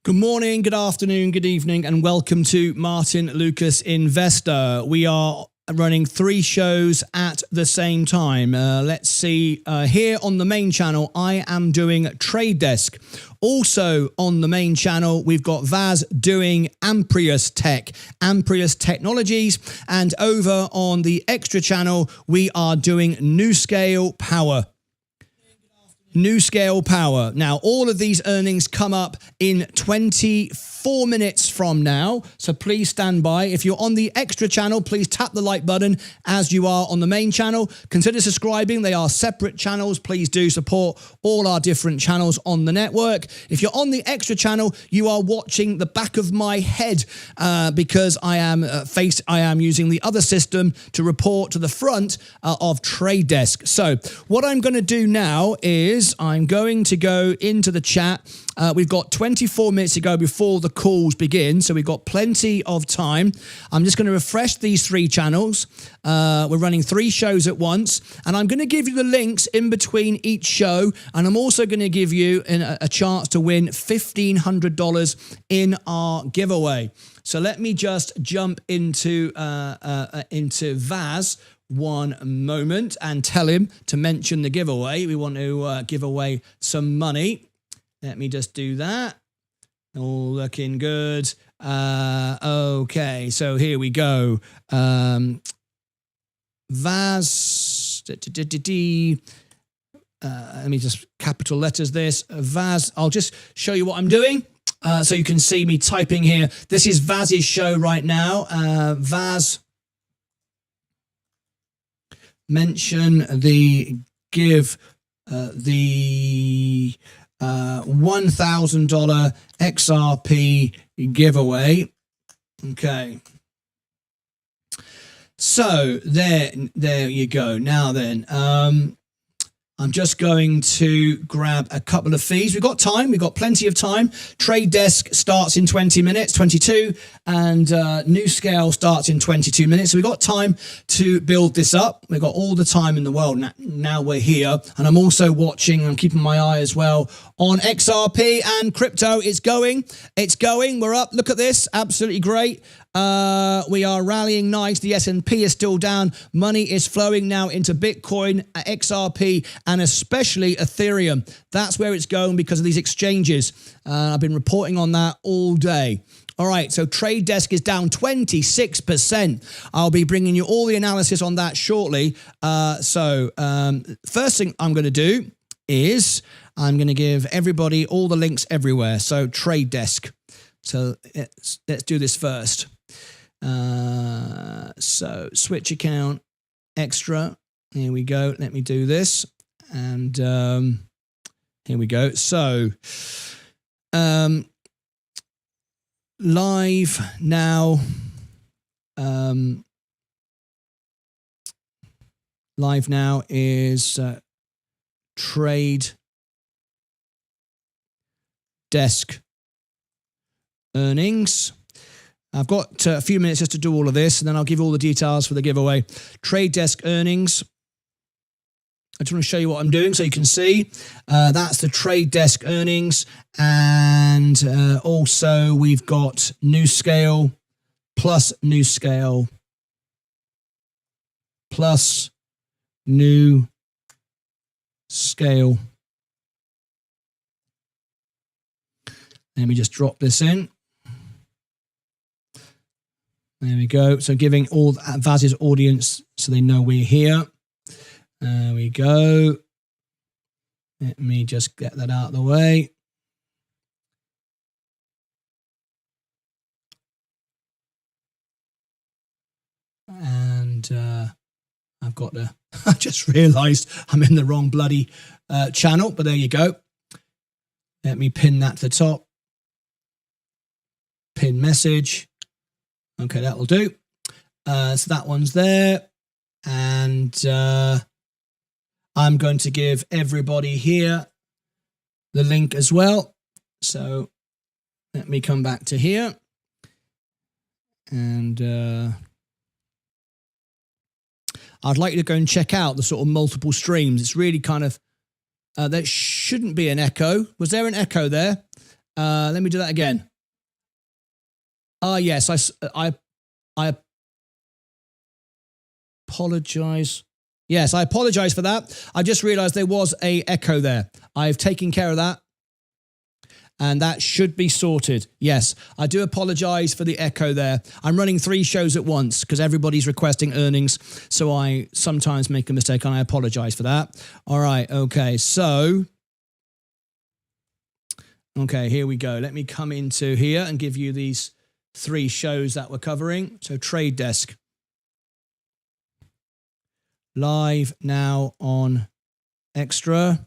Good morning, good afternoon, good evening, and welcome to Martyn Lucas Investor. We are running 3 shows at the same time. Let's see, here on the main channel, I am doing Trade Desk. Also on the main channel, we've got Vaz doing Amprius Tech, Amprius Technologies, and over on the extra channel, we are doing NewScale Power. NewScale Power. Now, all of these earnings come up in 24 minutes from now, so please stand by. If you're on the extra channel, please tap the like button as you are on the main channel. Consider subscribing. They are separate channels. Please do support all our different channels on the network. If you're on the extra channel, you are watching the back of my head because I am using the other system to report to the front of Trade Desk. So what I'm going to do now is I'm going to go into the chat. We've got 24 minutes to go before the calls begin, so we've got plenty of time. I'm just going to refresh these 3 channels. We're running 3 shows at once, and I'm going to give you the links in between each show, and I'm also going to give you a chance to win $1,500 in our giveaway. So let me just jump into Vaz one moment and tell him to mention the giveaway. We want to give away some money. Let me just do that. All looking good. Okay, so here we go. Vaz. Let me just capital letters this. Vaz. I'll just show you what I'm doing. So you can see me typing here. This is Vaz's show right now. Vaz. Mention the give the $1,000 XRP giveaway. Okay. So there you go. Now then, I'm just going to grab a couple of fees. We've got time. We've got plenty of time. Trade Desk starts in 20 minutes, 22, and NewScale starts in 22 minutes. So we've got time to build this up. We've got all the time in the world. Now we're here. And I'm also watching, I'm keeping my eye as well on XRP and crypto. It's going. It's going. We're up. Look at this. Absolutely great. We are rallying nice. The S&P is still down. Money is flowing now into Bitcoin, XRP, and especially Ethereum. That's where it's going because of these exchanges. I've been reporting on that all day. All right, so Trade Desk is down 26%. I'll be bringing you all the analysis on that shortly. First thing I'm going to do is I'm going to give everybody all the links everywhere. So Trade Desk. So let's do this first. So switch account, extra. Here we go. Let me do this. And here we go. So live now. Live now is Trade Desk earnings. I've got a few minutes just to do all of this, and then I'll give you all the details for the giveaway. Trade Desk earnings. I just want to show you what I'm doing so you can see. That's the Trade Desk earnings. And also we've got NewScale plus NewScale plus NewScale. Let me just drop this in. There we go. So giving all Vaz's audience so they know we're here. There we go. Let me just get that out of the way. And I've got to, I just realized I'm in the wrong bloody channel, but there you go. Let me pin that to the top. Pin message. Okay, that will do. So that one's there. And I'm going to give everybody here the link as well. So let me come back to here. And I'd like you to go and check out the sort of multiple streams. It's really kind of, there shouldn't be an echo. Was there an echo there? Let me do that again. Yes, I apologize. Yes, I apologize for that. I just realized there was a echo there. I've taken care of that. And that should be sorted. Yes, I do apologize for the echo there. I'm running 3 shows at once because everybody's requesting earnings. So I sometimes make a mistake and I apologize for that. All right. Okay. So, okay, here we go. Let me come into here and give you these 3 shows that we're covering. So Trade Desk. Live now on Extra.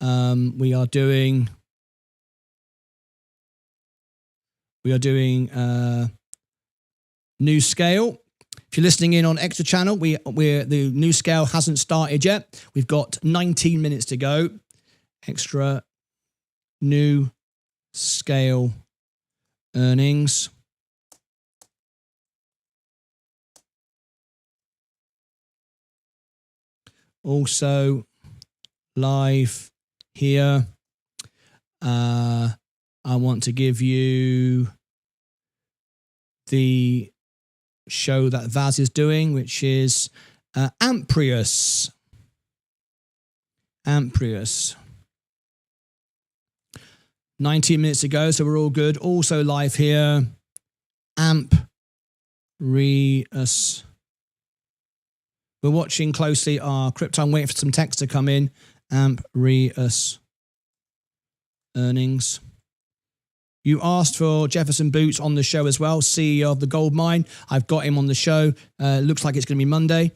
We are doing New Scale. If you're listening in on Extra Channel, the New Scale hasn't started yet. We've got 19 minutes to go. Extra New Scale earnings. Also live here. I want to give you the show that Vaz is doing, which is Amprius. Amprius. 19 minutes ago, so we're all good. Also live here, Amprius. We're watching closely our crypto. I'm waiting for some text to come in. Amprius earnings. You asked for Jefferson Boots on the show as well, CEO of the gold mine. I've got him on the show. Looks like it's going to be Monday.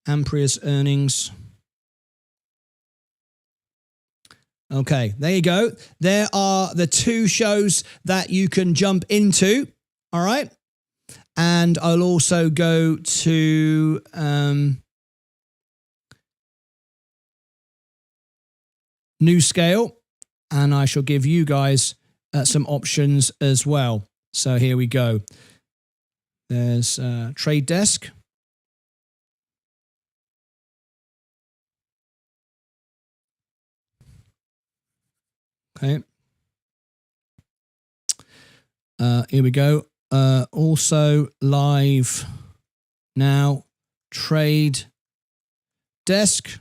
Amprius earnings. Okay, there you go. There are the 2 shows that you can jump into. All right. And I'll also go to New Scale, and I shall give you guys some options as well. So here we go. There's Trade Desk. Okay. Here we go. Also live now, Trade Desk.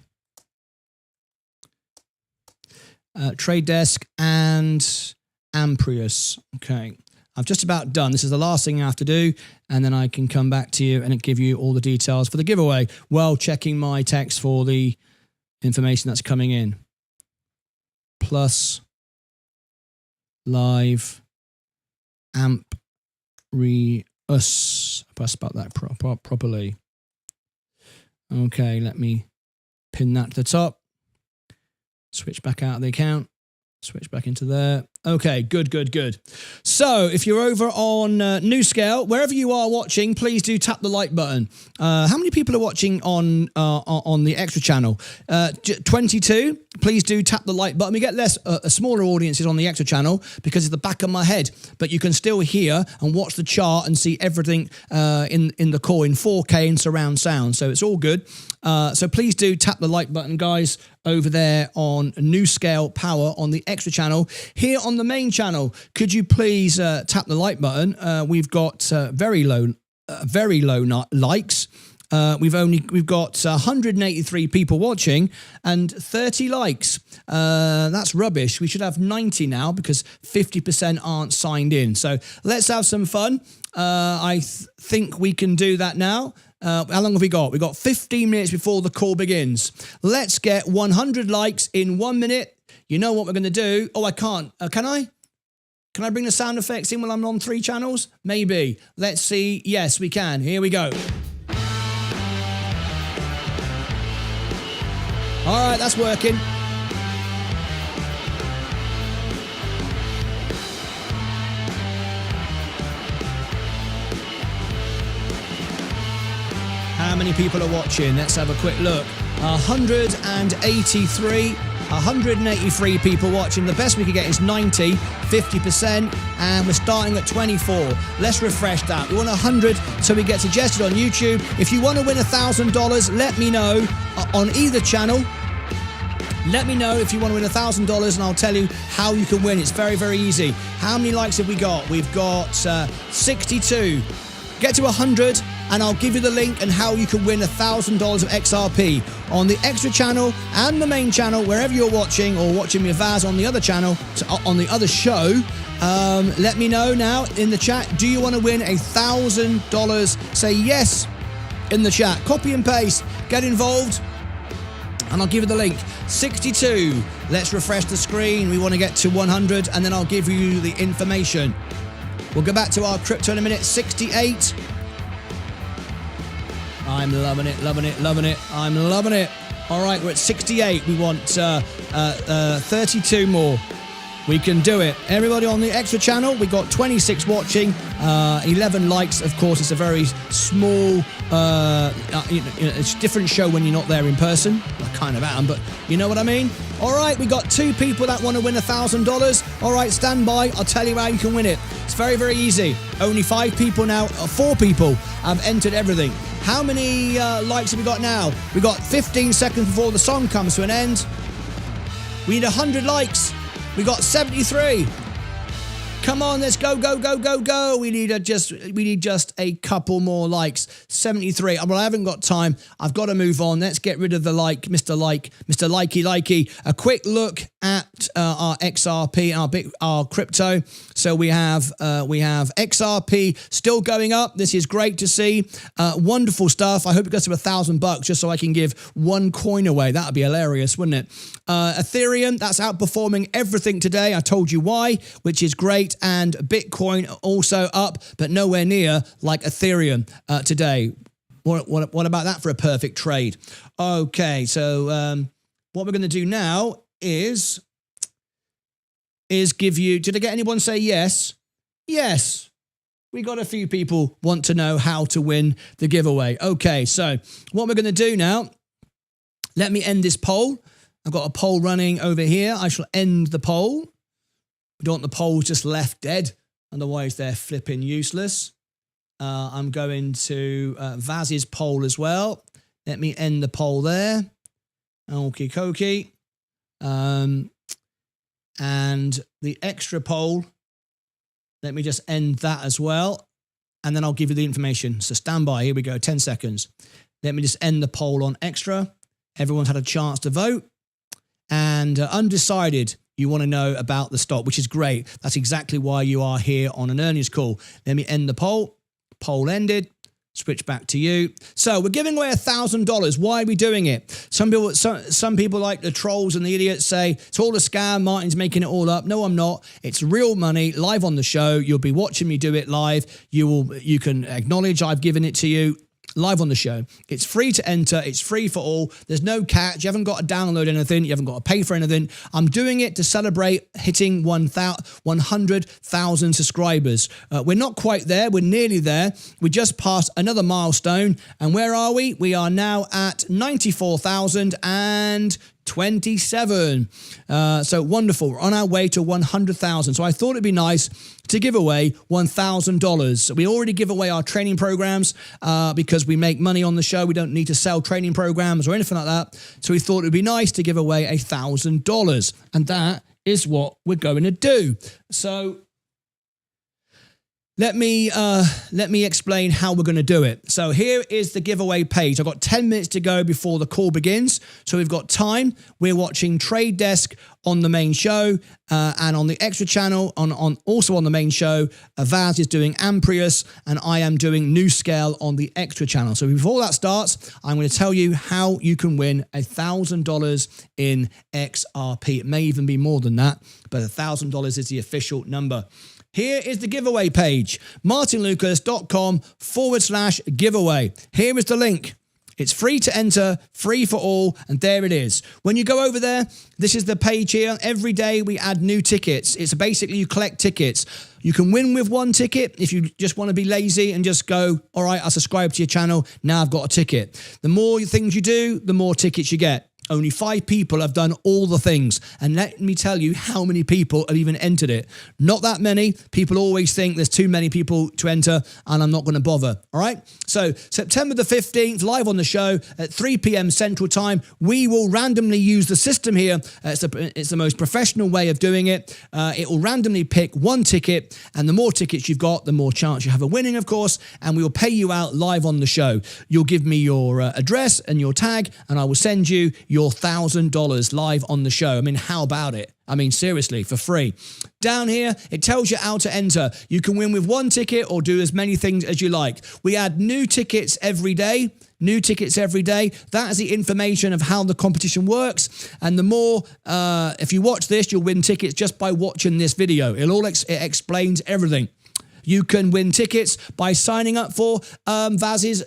Trade Desk and Amprius. Okay. I've just about done. This is the last thing I have to do, and then I can come back to you and give you all the details for the giveaway while checking my text for the information that's coming in. Plus live Amprius. If I spelled that properly. Okay, let me pin that to the top. Switch back out of the account. Switch back into there. Okay, good. So if you're over on New Scale, wherever you are watching, please do tap the like button. How many people are watching on the Extra channel? 22. Please do tap the like button. We get smaller audiences on the Extra channel because it's the back of my head, but you can still hear and watch the chart and see everything in the core in 4K and surround sound. So it's all good. So please do tap the like button, guys, over there on New Scale Power on the Extra channel. Here on the main channel, could you please tap the like button? We've got very low likes. We've got 183 people watching and 30 likes. That's rubbish. We should have 90 now because 50% aren't signed in. So let's have some fun. I think we can do that now. How long have we got? We've got 15 minutes before the call begins. Let's get 100 likes in 1 minute. You know what we're going to do? Oh, I can't. Can I? Can I bring the sound effects in while I'm on 3 channels? Maybe. Let's see. Yes, we can. Here we go. All right, that's working. How many people are watching? Let's have a quick look. 183 people watching. The best we could get is 90, 50%, and we're starting at 24. Let's refresh that. We want 100 so we get suggested on YouTube. If you want to win $1,000, let me know on either channel. Let me know if you want to win $1,000 and I'll tell you how you can win. It's very, very easy. How many likes have we got? We've got 62. Get to 100 and I'll give you the link and how you can win $1,000 of XRP on the extra channel and the main channel, wherever you're watching or watching me Vaz on the other channel, on the other show. Let me know now in the chat. Do you want to win $1,000? Say yes in the chat. Copy and paste. Get involved. And I'll give you the link. 62. Let's refresh the screen. We want to get to 100 and then I'll give you the information. We'll go back to our crypto in a minute. 68. I'm loving it, loving it, loving it. I'm loving it. All right, we're at 68. We want 32 more. We can do it. Everybody on the extra channel, we got 26 watching, 11 likes. Of course, it's a very small, it's a different show when you're not there in person. I kind of am, but you know what I mean? All right, we got 2 people that want to win $1,000. All right, stand by. I'll tell you how you can win it. It's very, very easy. Only 5 people now, 4 people have entered everything. How many likes have we got now? We got 15 seconds before the song comes to an end. We need 100 likes. We got 73. Come on, let's go, go, go, go, go. We need just a couple more likes. 73. Well, I haven't got time. I've got to move on. Let's get rid of the Mr. Likey. A quick look at our XRP, our crypto. So we have XRP still going up. This is great to see. Wonderful stuff. I hope it goes to $1,000 just so I can give 1 coin away. That would be hilarious, wouldn't it? Ethereum, that's outperforming everything today. I told you why, which is great. And Bitcoin also up, but nowhere near like Ethereum today. What about that for a perfect trade? Okay, so what we're going to do now is give you... Did I get anyone say yes? Yes. We got a few people want to know how to win the giveaway. Okay, so what we're going to do now, let me end this poll. I've got a poll running over here. I shall end the poll. We don't want the polls just left dead. Otherwise, they're flipping useless. I'm going to Vaz's poll as well. Let me end the poll there. Okie dokie. And the extra poll, let me just end that as well. And then I'll give you the information. So stand by. Here we go. 10 seconds. Let me just end the poll on extra. Everyone's had a chance to vote. And undecided, you want to know about the stock, which is great. That's exactly why you are here on an earnings call. Let me end the poll. Poll ended. Switch back to you. So we're giving away $1,000. Why are we doing it? Some people like the trolls and the idiots say, it's all a scam. Martyn's making it all up. No, I'm not. It's real money live on the show. You'll be watching me do it live. You can acknowledge I've given it to you. Live on the show. It's free to enter. It's free for all. There's no catch. You haven't got to download anything. You haven't got to pay for anything. I'm doing it to celebrate hitting 100,000 subscribers. We're not quite there. We're nearly there. We just passed another milestone. And where are we? We are now at 94,027. So wonderful. We're on our way to 100,000. So I thought it'd be nice to give away $1,000. We already give away our training programs because we make money on the show. We don't need to sell training programs or anything like that. So we thought it'd be nice to give away $1,000. And that is what we're going to do. So let me explain how we're going to do it. So here is the giveaway page. I've got 10 minutes to go before the call begins. So we've got time. We're watching Trade Desk on the main show and on the extra channel, also on the main show, Vaz is doing Amprius and I am doing New Scale on the extra channel. So before that starts, I'm going to tell you how you can win $1,000 in XRP. It may even be more than that, but $1,000 is the official number. Here is the giveaway page, martynlucas.com/giveaway. Here is the link. It's free to enter, free for all, and there it is. When you go over there, this is the page here. Every day we add new tickets. It's basically you collect tickets. You can win with 1 ticket if you just want to be lazy and just go, all right, I subscribe to your channel. Now I've got a ticket. The more things you do, the more tickets you get. Only 5 people have done all the things. And let me tell you how many people have even entered it. Not that many. People always think there's too many people to enter, and I'm not going to bother. All right? So September the 15th, live on the show at 3 p.m. Central Time. We will randomly use the system here. It's the most professional way of doing it. It will randomly pick one ticket, and the more tickets you've got, the more chance you have of winning, of course, and we will pay you out live on the show. You'll give me your address and your tag, and I will send you your $1,000 live on the show. I mean, how about it? I mean, seriously, for free. Down here, it tells you how to enter. You can win with one ticket or do as many things as you like. We add new tickets every day. New tickets every day. That is the information of how the competition works. And the more, if you watch this, you'll win tickets just by watching this video. It explains everything. You can win tickets by signing up for Vaz's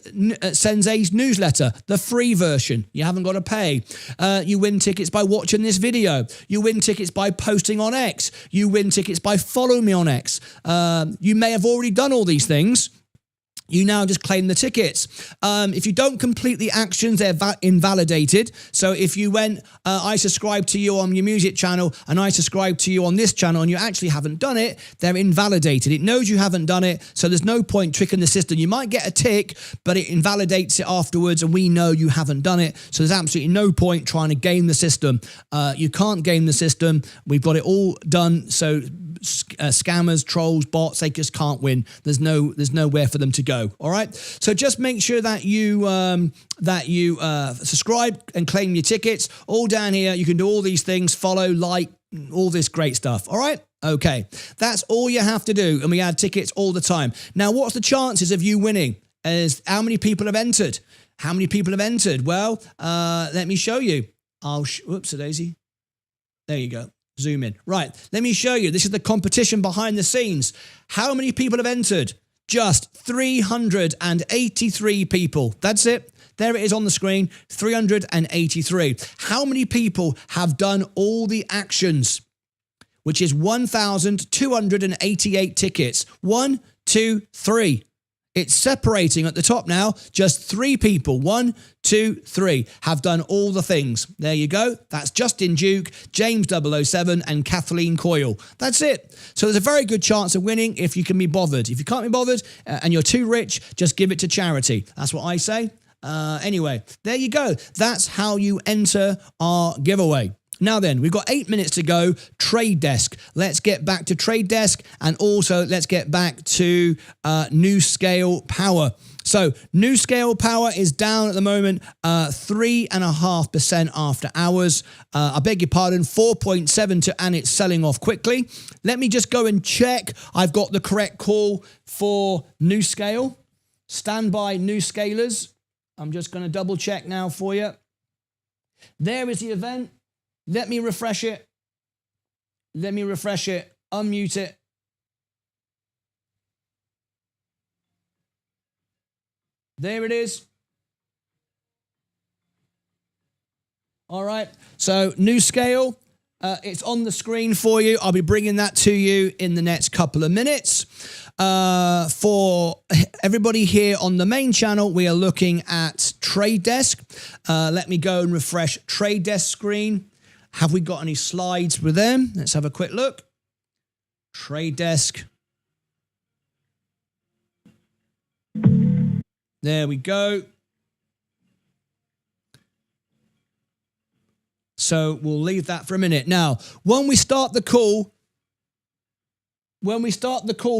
Sensei's newsletter, the free version. You haven't got to pay. You win tickets by watching this video. You win tickets by posting on X. You win tickets by following me on X. You may have already done all these things. You now just claim the tickets. If you don't complete the actions, they're invalidated. So if you went, I subscribe to you on your music channel and I subscribe to you on this channel and you actually haven't done it, they're invalidated. It knows you haven't done it, so there's no point tricking the system. You might get a tick, but it invalidates it afterwards and we know you haven't done it. So there's absolutely no point trying to game the system. You can't game the system. We've got it all done. So scammers, trolls, bots, they just can't win. There's nowhere for them to go. All right. So just make sure that you subscribe and claim your tickets. All down here, you can do all these things, follow, like, all this great stuff. All right. Okay. That's all you have to do. And we add tickets all the time. Now, what's the chances of you winning? How many people have entered? How many people have entered? Well, let me show you. Whoops, a daisy. There you go. Zoom in. Right. Let me show you. This is the competition behind the scenes. How many people have entered? Just 383 people. That's it. There it is on the screen. 383. How many people have done all the actions? Which is 1,288 tickets. 1, 2, 3. It's separating at the top now. Just 3 people, 1, 2, 3, have done all the things. There you go. That's Justin Duke, James 007, and Kathleen Coyle. That's it. So there's a very good chance of winning if you can be bothered. If you can't be bothered and you're too rich, just give it to charity. That's what I say. Anyway, there you go. That's how you enter our giveaway. Now then, we've got 8 minutes to go. Trade Desk. Let's get back to Trade Desk, and also let's get back to New Scale Power. So New Scale Power is down at the moment, 3.5% after hours. I beg your pardon, 4.72, and it's selling off quickly. Let me just go and check I've got the correct call for New Scale. Stand by, New Scalers. I'm just going to double check now for you. There is the event. Let me refresh it. Let me refresh it. Unmute it. There it is. All right. So New Scale, it's on the screen for you. I'll be bringing that to you in the next couple of minutes. For everybody here on the main channel, we are looking at Trade Desk. Let me go and refresh Trade Desk screen. Have we got any slides with them? Let's have a quick look. Trade Desk. There we go. So we'll leave that for a minute. Now, when we start the call,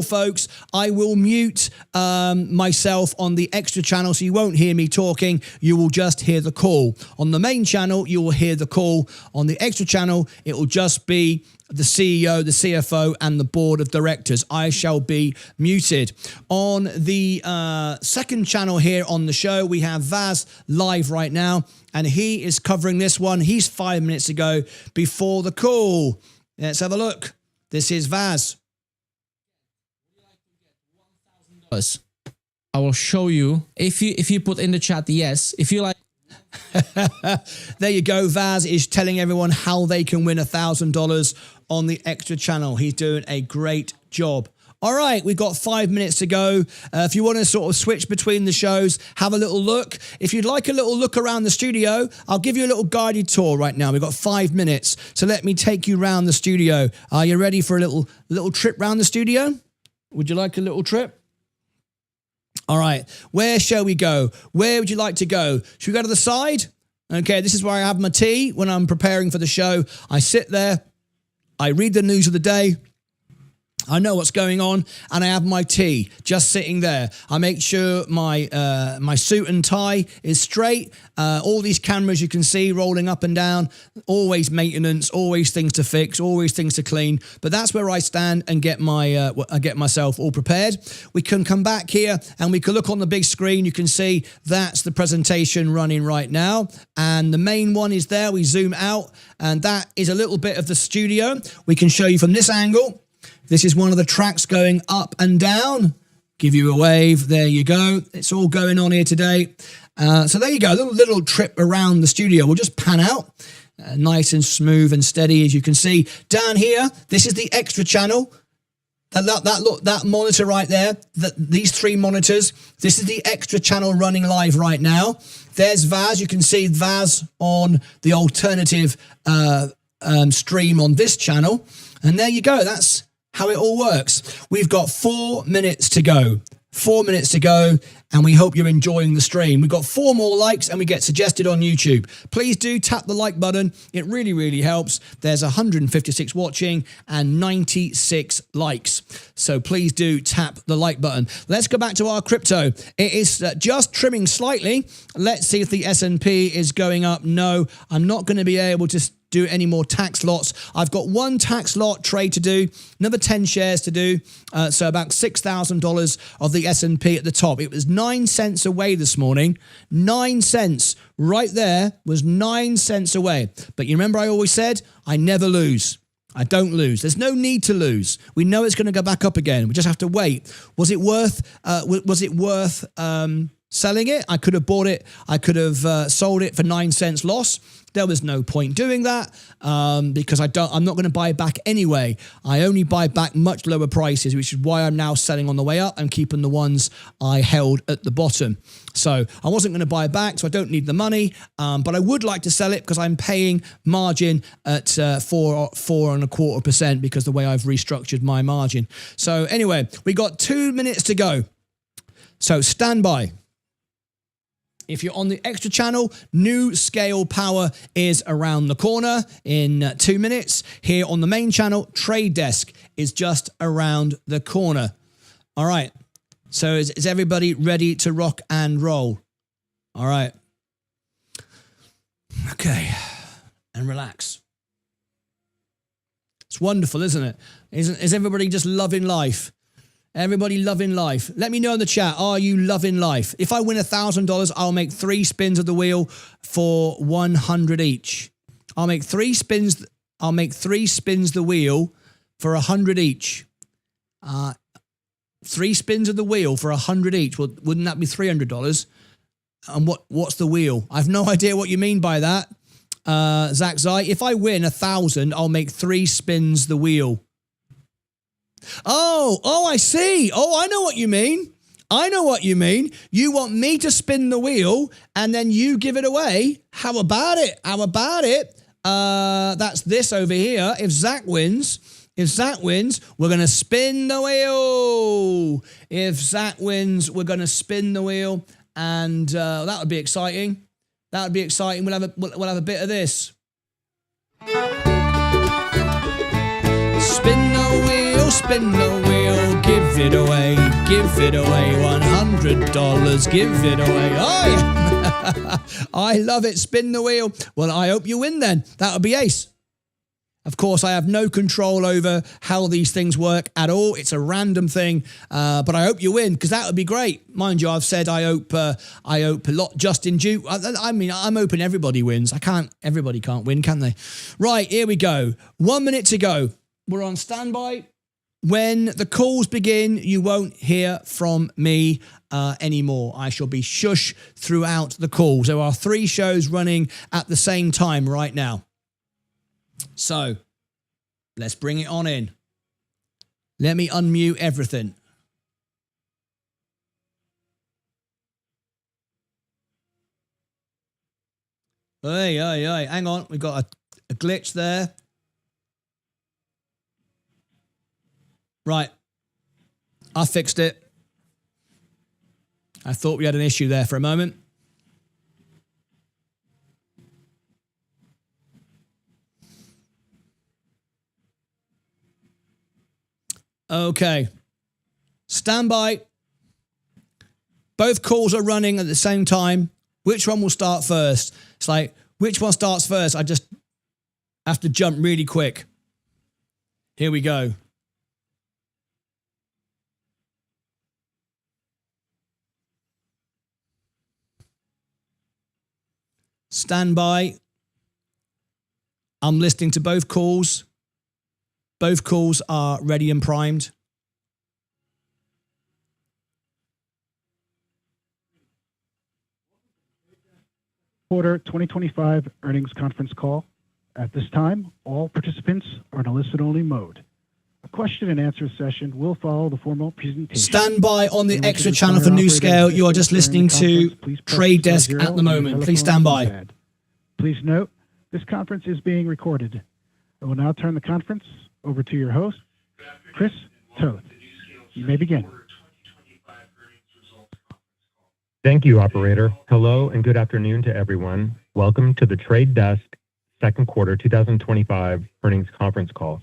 folks, I will mute myself on the extra channel, so you won't hear me talking. You will just hear the call. On the main channel, you will hear the call. On the extra channel, it will just be the CEO, the CFO, and the board of directors. I shall be muted. On the second channel here on the show, we have Vaz live right now, and he is covering this one. He's 5 minutes ago before the call. Let's have a look. This is Vaz. I will show you if you put in the chat yes, if you like. There you go. Vaz is telling everyone how they can win $1,000 on the extra channel. He's doing a great job All right, we've got 5 minutes to go. If you want to sort of switch between the shows, have a little look. If you'd like a little look around the studio, I'll give you a little guided tour right now. We've got 5 minutes, so let me take you around the studio. Are you ready for a little trip around the studio? Would you like a little trip? All right, where shall we go? Where would you like to go? Should we go to the side? Okay, this is where I have my tea when I'm preparing for the show. I sit there, I read the news of the day, I know what's going on, and I have my tea just sitting there. I make sure my my suit and tie is straight. All these cameras you can see rolling up and down, always maintenance, always things to fix, always things to clean. But that's where I stand and get myself all prepared. We can come back here and we can look on the big screen. You can see that's the presentation running right now, and the main one is there. We zoom out, and that is a little bit of the studio. We can show you from this angle. This is one of the tracks going up and down. Give you a wave. There you go. It's all going on here today. So there you go. A little trip around the studio. We'll just pan out. Nice and smooth and steady, as you can see. Down here, this is the extra channel. That monitor right there, these 3 monitors, this is the extra channel running live right now. There's Vaz. You can see Vaz on the alternative stream on this channel. And there you go. That's how it all works. We've got 4 minutes to go. 4 minutes to go, and we hope you're enjoying the stream. We've got 4 more likes, and we get suggested on YouTube. Please do tap the like button. It really, really helps. There's 156 watching and 96 likes. So please do tap the like button. Let's go back to our crypto. It is just trimming slightly. Let's see if the S&P is going up. No, I'm not going to be able to do any more tax lots. I've got 1 tax lot trade to do, another 10 shares to do, so about $6,000 of the S&P at the top. It was 9 cents away this morning. 9 cents right there was 9 cents away. But you remember I always said, I never lose. I don't lose. There's no need to lose. We know it's going to go back up again. We just have to wait. Was it worth selling it? I could have bought it. I could have sold it for 9 cents loss. There was no point doing that because I'm not going to buy back anyway. I only buy back much lower prices, which is why I'm now selling on the way up and keeping the ones I held at the bottom. So I wasn't going to buy back, so I don't need the money, but I would like to sell it because I'm paying margin at 4.25% because the way I've restructured my margin. So anyway, we got 2 minutes to go. So stand by. If you're on the extra channel, new scale power is around the corner in 2 minutes. Here on the main channel, trade desk is just around the corner. All right. So is everybody ready to rock and roll? All right. Okay. And relax. It's wonderful, isn't it? Is everybody just loving life? Everybody loving life. Let me know in the chat, are you loving life? If I win $1,000, I'll make 3 spins of the wheel for 100 each. I'll make 3 spins the wheel for 100 each. 3 spins of the wheel for 100 each. Well, wouldn't that be $300? And what's the wheel? I've no idea what you mean by that. Zach Zai, if I win 1,000, I'll make 3 spins the wheel. Oh, I see. Oh, I know what you mean. I know what you mean. You want me to spin the wheel and then you give it away. How about it? How about it? That's this over here. If Zach wins, we're going to spin the wheel. If Zach wins, we're going to spin the wheel. And that would be exciting. That would be exciting. We'll have a bit of this. Spin the wheel, give it away, $100, give it away. Oh, yeah. I love it, spin the wheel. Well, I hope you win then. That would be ace. Of course, I have no control over how these things work at all. It's a random thing, but I hope you win because that would be great. Mind you, I've said I hope a lot just in due. I mean, I'm hoping everybody wins. Everybody can't win, can they? Right, here we go. 1 minute to go. We're on standby. When the calls begin, you won't hear from me anymore. I shall be shush throughout the calls. There are 3 shows running at the same time right now. So let's bring it on in. Let me unmute everything. Hey, hang on. We've got a glitch there. Right. I fixed it. I thought we had an issue there for a moment. Okay. Stand by. Both calls are running at the same time. Which one will start first? It's like, which one starts first? I just have to jump really quick. Here we go. Stand by. I'm listening to both calls. Both calls are ready and primed. Quarter 2025 earnings conference call. At this time, all participants are in a listen-only mode. A question and answer session will follow the formal presentation. Stand by on the extra channel for New Scale. You are just listening to Trade Desk at the moment. Please stand by. Please note, this conference is being recorded. I will now turn the conference over to your host, Chris Toth. You may begin. Thank you, operator. Hello and good afternoon to everyone. Welcome to the Trade Desk second quarter 2025 earnings conference call.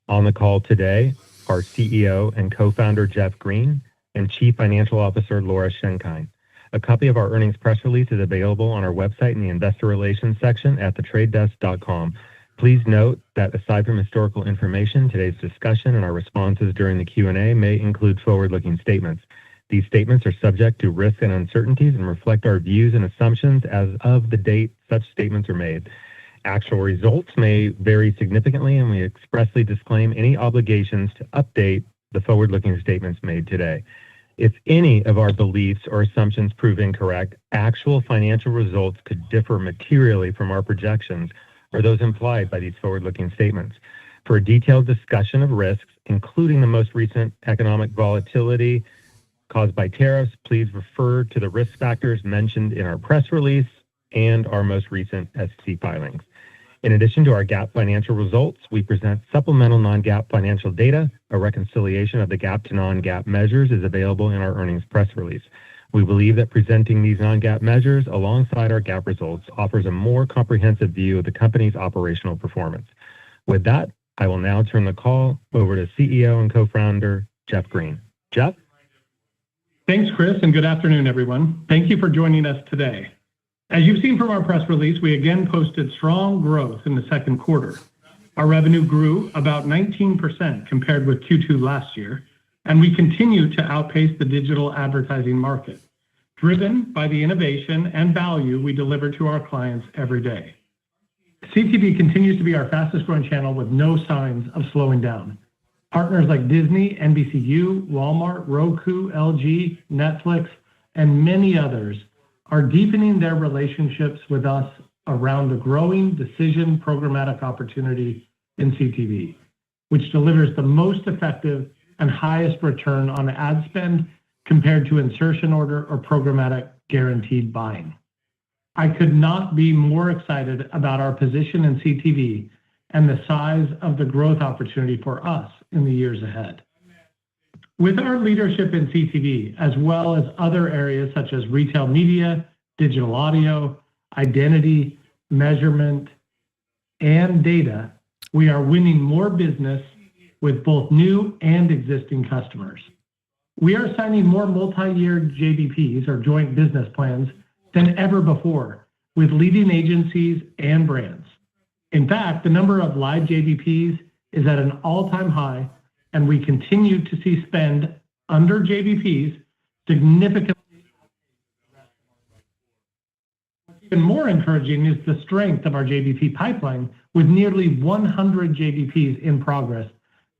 On the call today are CEO and co-founder Jeff Green and Chief Financial Officer Laura Schenkein. A copy of our earnings press release is available on our website in the investor relations section at thetradedesk.com. Please note that aside from historical information, today's discussion and our responses during the Q&A may include forward-looking statements. These statements are subject to risks and uncertainties and reflect our views and assumptions as of the date such statements are made. Actual results may vary significantly, and we expressly disclaim any obligations to update the forward-looking statements made today. If any of our beliefs or assumptions prove incorrect, actual financial results could differ materially from our projections or those implied by these forward-looking statements. For a detailed discussion of risks, including the most recent economic volatility caused by tariffs, please refer to the risk factors mentioned in our press release and our most recent SEC filings. In addition to our GAAP financial results, we present supplemental non-GAAP financial data. A reconciliation of the GAAP to non-GAAP measures is available in our earnings press release. We believe that presenting these non-GAAP measures alongside our GAAP results offers a more comprehensive view of the company's operational performance. With that, I will now turn the call over to CEO and co-founder Jeff Green. Jeff? Thanks, Chris, and good afternoon, everyone. Thank you for joining us today. As you've seen from our press release, we again posted strong growth in the second quarter. Our revenue grew about 19% compared with Q2 last year, and we continue to outpace the digital advertising market, driven by the innovation and value we deliver to our clients every day. CTV continues to be our fastest growing channel with no signs of slowing down. Partners like Disney, NBCU, Walmart, Roku, LG, Netflix, and many others are deepening their relationships with us around the growing decision programmatic opportunity in CTV, which delivers the most effective and highest return on ad spend compared to insertion order or programmatic guaranteed buying. I could not be more excited about our position in CTV and the size of the growth opportunity for us in the years ahead. With our leadership in CTV, as well as other areas such as retail media, digital audio, identity, measurement, and data, we are winning more business with both new and existing customers. We are signing more multi-year JBPs or joint business plans than ever before with leading agencies and brands. In fact, the number of live JBPs is at an all-time high, and we continue to see spend under JBPs significantly. What's even more encouraging is the strength of our JBP pipeline with nearly 100 JBPs in progress,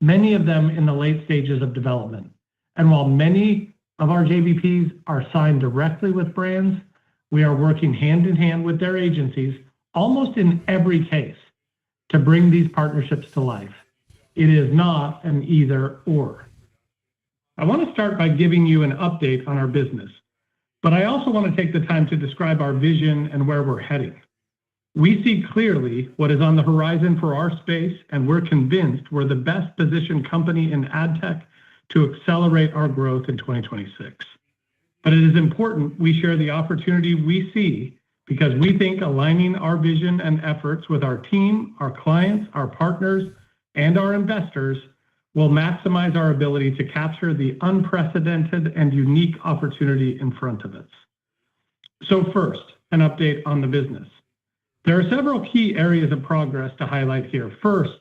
many of them in the late stages of development. And while many of our JBPs are signed directly with brands, we are working hand in hand with their agencies almost in every case to bring these partnerships to life. It is not an either or. I want to start by giving you an update on our business, but I also want to take the time to describe our vision and where we're heading. We see clearly what is on the horizon for our space, and we're convinced we're the best positioned company in ad tech to accelerate our growth in 2026. But it is important we share the opportunity we see because we think aligning our vision and efforts with our team, our clients, our partners, and our investors will maximize our ability to capture the unprecedented and unique opportunity in front of us. So first, an update on the business. There are several key areas of progress to highlight here. First,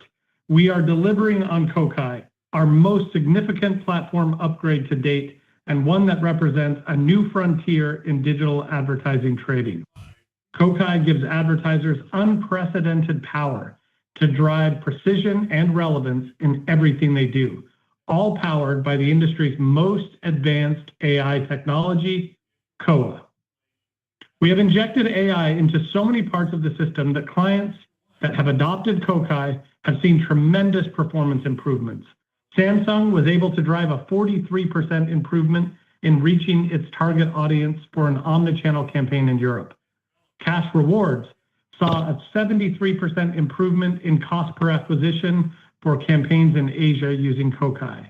we are delivering on Kokai, our most significant platform upgrade to date, and one that represents a new frontier in digital advertising trading. Kokai gives advertisers unprecedented power to drive precision and relevance in everything they do, all powered by the industry's most advanced AI technology, Koa. We have injected AI into so many parts of the system that clients that have adopted Kokai have seen tremendous performance improvements. Samsung was able to drive a 43% improvement in reaching its target audience for an omnichannel campaign in Europe. Cash Rewards saw a 73% improvement in cost per acquisition for campaigns in Asia using Kokai.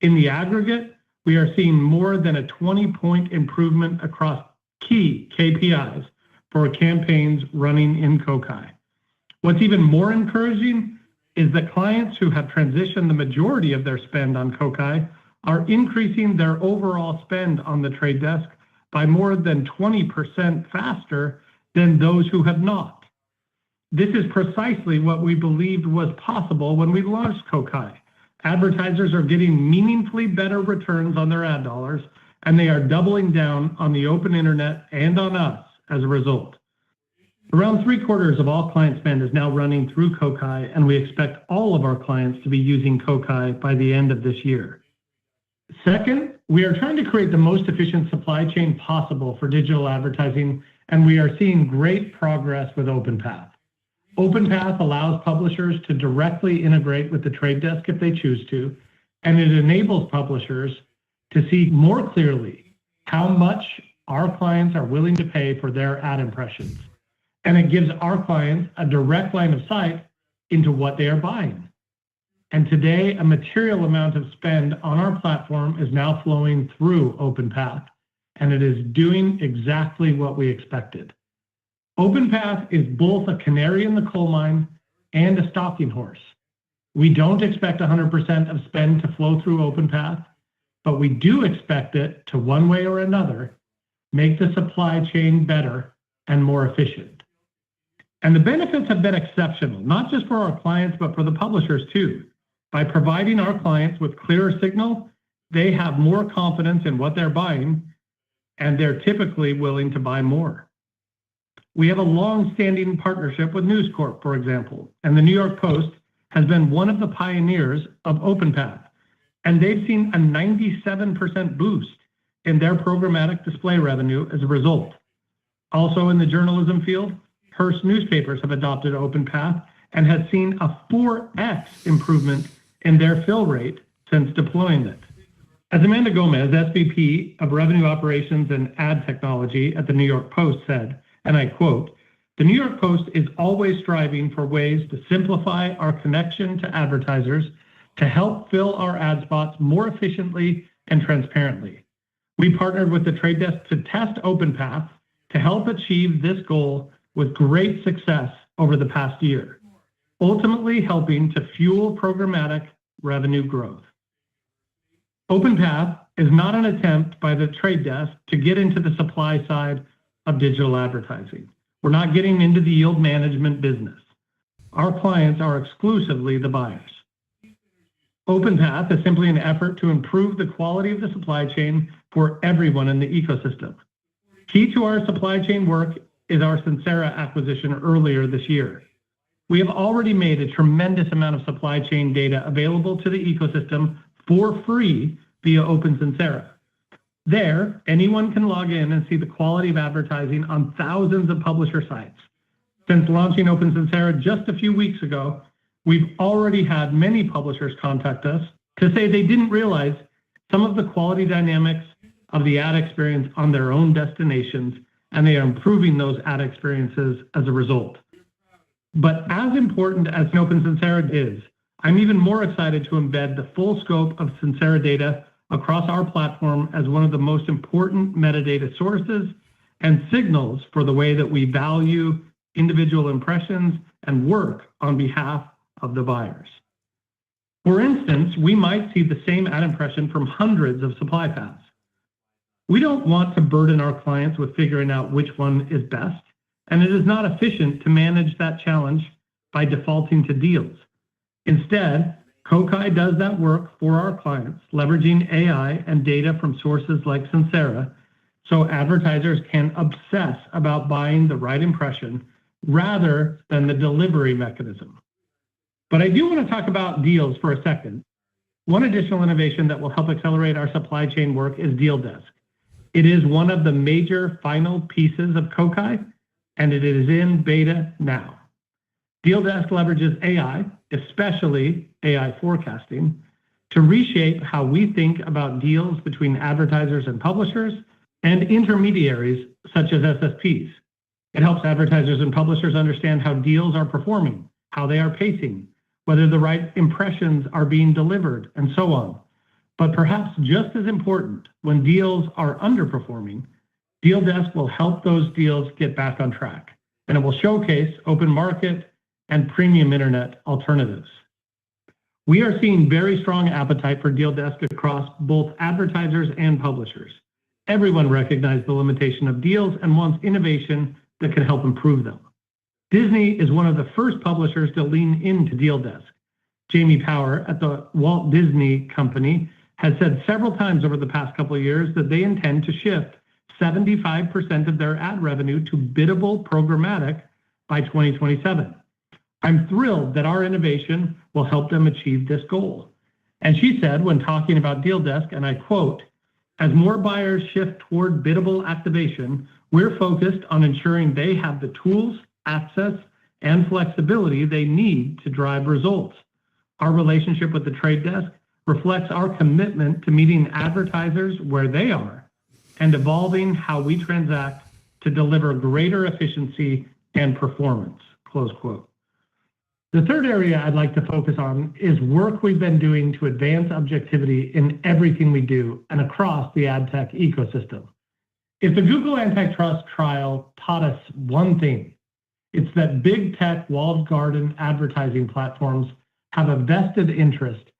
In the aggregate, we are seeing more than a 20-point improvement across key KPIs for campaigns running in Kokai. What's even more encouraging is that clients who have transitioned the majority of their spend on Kokai are increasing their overall spend on the trade desk by more than 20% faster than those who have not. This is precisely what we believed was possible when we launched Kokai. Advertisers are getting meaningfully better returns on their ad dollars, and they are doubling down on the open internet and on us as a result. Around 3/4 of all client spend is now running through Kokai, and we expect all of our clients to be using Kokai by the end of this year. Second, we are trying to create the most efficient supply chain possible for digital advertising, and we are seeing great progress with OpenPath. OpenPath allows publishers to directly integrate with the trade desk if they choose to, and it enables publishers to see more clearly how much our clients are willing to pay for their ad impressions. And it gives our clients a direct line of sight into what they are buying. And today, a material amount of spend on our platform is now flowing through OpenPath, and it is doing exactly what we expected. OpenPath is both a canary in the coal mine and a stalking horse. We don't expect 100% of spend to flow through OpenPath, but we do expect it to, one way or another, make the supply chain better and more efficient. And the benefits have been exceptional, not just for our clients, but for the publishers too. By providing our clients with clearer signal, they have more confidence in what they're buying, and they're typically willing to buy more. We have a long-standing partnership with News Corp, for example, and the New York Post has been one of the pioneers of OpenPath, and they've seen a 97% boost in their programmatic display revenue as a result. Also in the journalism field, Hearst newspapers have adopted OpenPath and has seen a 4x improvement in their fill rate since deploying it. As Amanda Gomez, SVP of Revenue Operations and Ad Technology at the New York Post said, and I quote, "The New York Post is always striving for ways to simplify our connection to advertisers to help fill our ad spots more efficiently and transparently. We partnered with the Trade Desk to test OpenPath to help achieve this goal with great success over the past year, ultimately helping to fuel programmatic revenue growth." OpenPath is not an attempt by the Trade Desk to get into the supply side of digital advertising. We're not getting into the yield management business. Our clients are exclusively the buyers. OpenPath is simply an effort to improve the quality of the supply chain for everyone in the ecosystem. Key to our supply chain work is our Sincera acquisition earlier this year. We have already made a tremendous amount of supply chain data available to the ecosystem for free via Open Sincera. There, anyone can log in and see the quality of advertising on thousands of publisher sites. Since launching Open Sincera just a few weeks ago, We've already had many publishers contact us to say they didn't realize some of the quality dynamics of the ad experience on their own destinations, and they are improving those ad experiences as a result. But as important as Open Sincera is, I'm even more excited to embed the full scope of Sincera data across our platform as one of the most important metadata sources and signals for the way that we value individual impressions and work on behalf of the buyers. For instance, we might see the same ad impression from hundreds of supply paths. We don't want to burden our clients with figuring out which one is best, and it is not efficient to manage that challenge by defaulting to deals. Instead, Kokai does that work for our clients, leveraging AI and data from sources like Sincera, so advertisers can obsess about buying the right impression rather than the delivery mechanism. But I do want to talk about deals for a second. One additional innovation that will help accelerate our supply chain work is Deal Desk. It is one of the major final pieces of Kokai, and it is in beta now. Deal Desk leverages AI, especially AI forecasting, to reshape how we think about deals between advertisers and publishers and intermediaries such as SSPs. It helps advertisers and publishers understand how deals are performing, how they are pacing, whether the right impressions are being delivered, and so on. But perhaps just as important, when deals are underperforming, Deal Desk will help those deals get back on track, and it will showcase open market and premium internet alternatives. We are seeing very strong appetite for Deal Desk across both advertisers and publishers. Everyone recognizes the limitation of deals and wants innovation that can help improve them. Disney is one of the first publishers to lean into Deal Desk. Jamie Power at the Walt Disney Company has said several times over the past couple of years that they intend to shift 75% of their ad revenue to biddable programmatic by 2027. I'm thrilled that our innovation will help them achieve this goal. And she said when talking about Deal Desk, and I quote, "As more buyers shift toward biddable activation, we're focused on ensuring they have the tools, access, and flexibility they need to drive results. Our relationship with the Trade Desk reflects our commitment to meeting advertisers where they are and evolving how we transact to deliver greater efficiency and performance," close quote. The third area I'd like to focus on is work we've been doing to advance objectivity in everything we do and across the ad tech ecosystem. If the Google antitrust trial taught us one thing, it's that big tech walled garden advertising platforms have a vested interest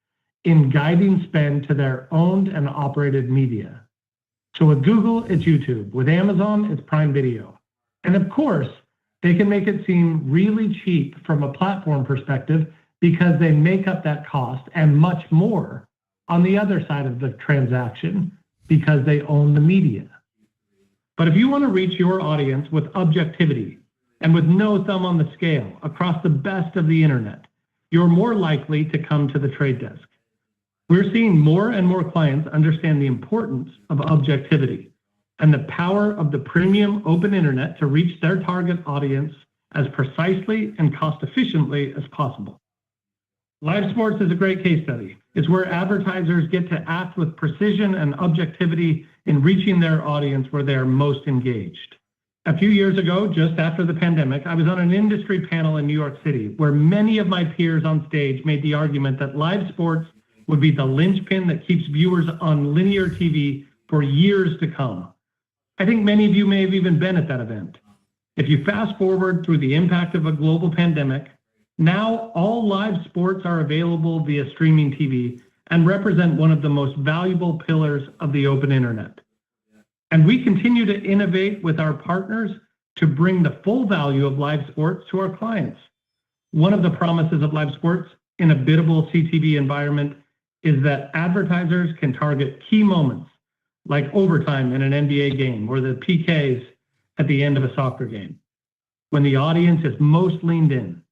in guiding spend to their owned and operated media. So with Google, it's YouTube. With Amazon, it's Prime Video. And of course, they can make it seem really cheap from a platform perspective because they make up that cost and much more on the other side of the transaction because they own the media. But if you want to reach your audience with objectivity and with no thumb on the scale across the best of the internet, you're more likely to come to the Trade Desk. We're seeing more and more clients understand the importance of objectivity and the power of the premium open internet to reach their target audience as precisely and cost efficiently as possible. Live sports is a great case study. It's where advertisers get to act with precision and objectivity in reaching their audience where they are most engaged. A few years ago, just after the pandemic, I was on an industry panel in New York City where many of my peers on stage made the argument that live sports would be the linchpin that keeps viewers on linear TV for years to come. I think many of you may have even been at that event. If you fast forward through the impact of a global pandemic, now all live sports are available via streaming TV and represent one of the most valuable pillars of the open internet. And we continue to innovate with our partners to bring the full value of live sports to our clients. One of the promises of live sports in a biddable CTV environment is that advertisers can target key moments like overtime in an NBA game or the PKs at the end of a soccer game, when the audience is most leaned in.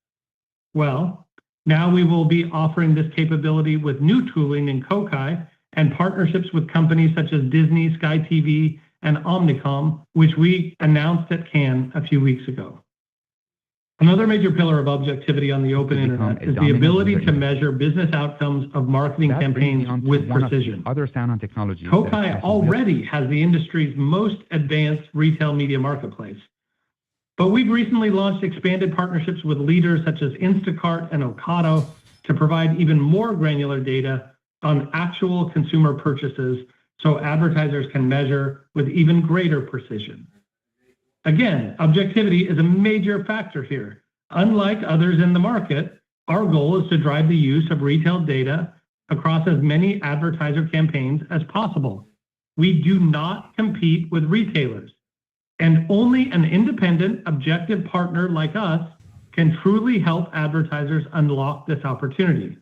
Well, now we will be offering this capability with new tooling in Kokai and partnerships with companies such as Disney, Sky TV, and Omnicom, which we announced at Cannes a few weeks ago. Another major pillar of objectivity on the open internet is the ability to measure business outcomes of marketing campaigns with precision. Other sound technologies. Kokai already has the industry's most advanced retail media marketplace. But we've recently launched expanded partnerships with leaders such as Instacart and Ocado to provide even more granular data on actual consumer purchases so advertisers can measure with even greater precision. Again, objectivity is a major factor here. Unlike others in the market, our goal is to drive the use of retail data across as many advertiser campaigns as possible. We do not compete with retailers, and only an independent, objective partner like us can truly help advertisers unlock this opportunity.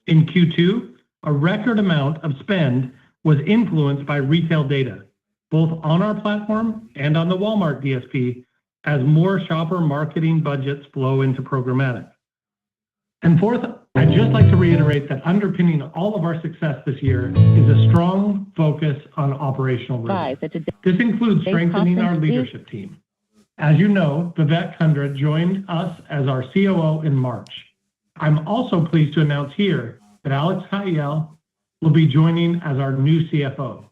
In Q2, a record amount of spend was influenced by retail data, both on our platform and on the Walmart DSP, as more shopper marketing budgets flow into programmatic. And fourth, I'd just like to reiterate that underpinning all of our success this year is a strong focus on operational rigor. This includes strengthening our leadership team. As you know, Vivek Kundra joined us as our COO in March. I'm also pleased to announce here that Alex Kayyel will be joining as our new CFO.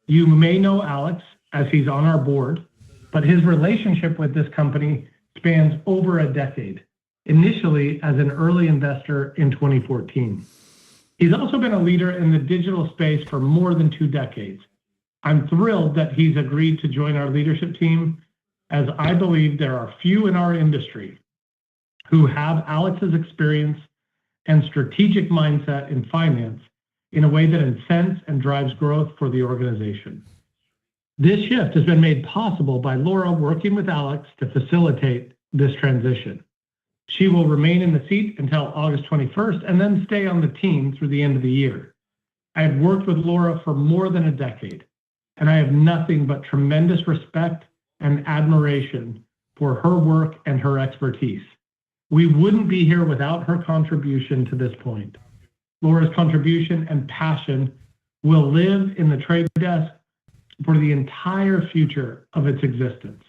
You may know Alex as he's on our board, but his relationship with this company spans over a decade, initially as an early investor in 2014. He's also been a leader in the digital space for more than 2 decades. I'm thrilled that he's agreed to join our leadership team, as I believe there are few in our industry who have Alex's experience and strategic mindset in finance in a way that incents and drives growth for the organization. This shift has been made possible by Laura working with Alex to facilitate this transition. She will remain in the seat until August 21st and then stay on the team through the end of the year. I have worked with Laura for more than a decade, and I have nothing but tremendous respect and admiration for her work and her expertise. We wouldn't be here without her contribution to this point. Laura's contribution and passion will live in the trade desk for the entire future of its existence.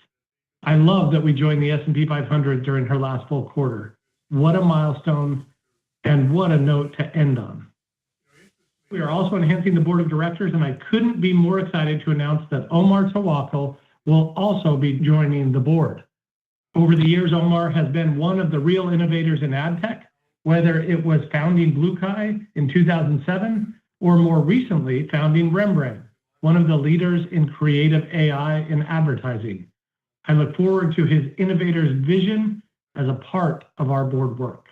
I love that we joined the S&P 500 during her last full quarter. What a milestone, and what a note to end on. We are also enhancing the board of directors, and I couldn't be more excited to announce that Omar Tawakol will also be joining the board. Over the years, Omar has been one of the real innovators in ad tech, whether it was founding Kokai in 2007 or more recently founding Rembrandt, one of the leaders in creative AI in advertising. I look forward to his innovator's vision as a part of our board work.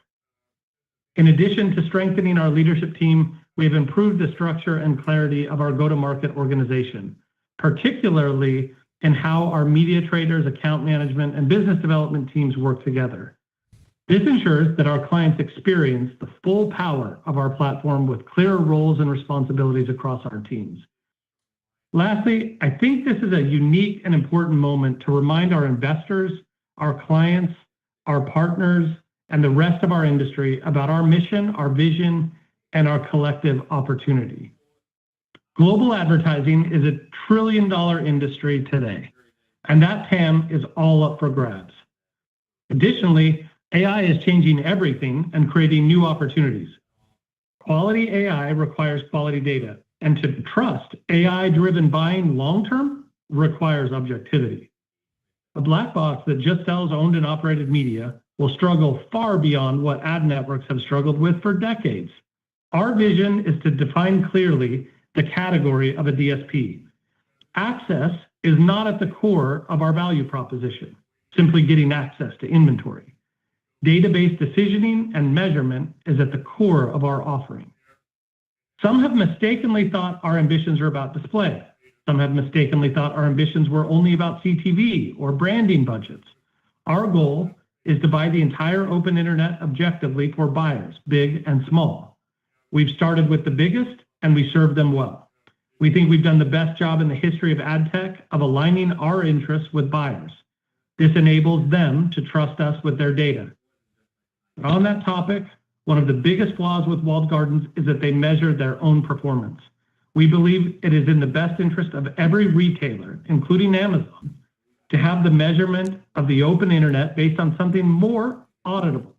In addition to strengthening our leadership team, we have improved the structure and clarity of our go-to-market organization, particularly in how our media traders, account management, and business development teams work together. This ensures that our clients experience the full power of our platform with clear roles and responsibilities across our teams. Lastly, I think this is a unique and important moment to remind our investors, our clients, our partners, and the rest of our industry about our mission, our vision, and our collective opportunity. Global advertising is a trillion-dollar industry today, and that TAM is all up for grabs. Additionally, AI is changing everything and creating new opportunities. Quality AI requires quality data, and to trust AI-driven buying long-term requires objectivity. A black box that just sells owned and operated media will struggle far beyond what ad networks have struggled with for decades. Our vision is to define clearly the category of a DSP. Access is not at the core of our value proposition, simply getting access to inventory. Database decisioning and measurement is at the core of our offering. Some have mistakenly thought our ambitions are about display. Some have mistakenly thought our ambitions were only about CTV or branding budgets. Our goal is to buy the entire open internet objectively for buyers, big and small. We've started with the biggest, and we serve them well. We think we've done the best job in the history of ad tech of aligning our interests with buyers. This enables them to trust us with their data. On that topic, one of the biggest flaws with walled gardens is that they measure their own performance. We believe it is in the best interest of every retailer, including Amazon, to have the measurement of the open internet based on something more auditable,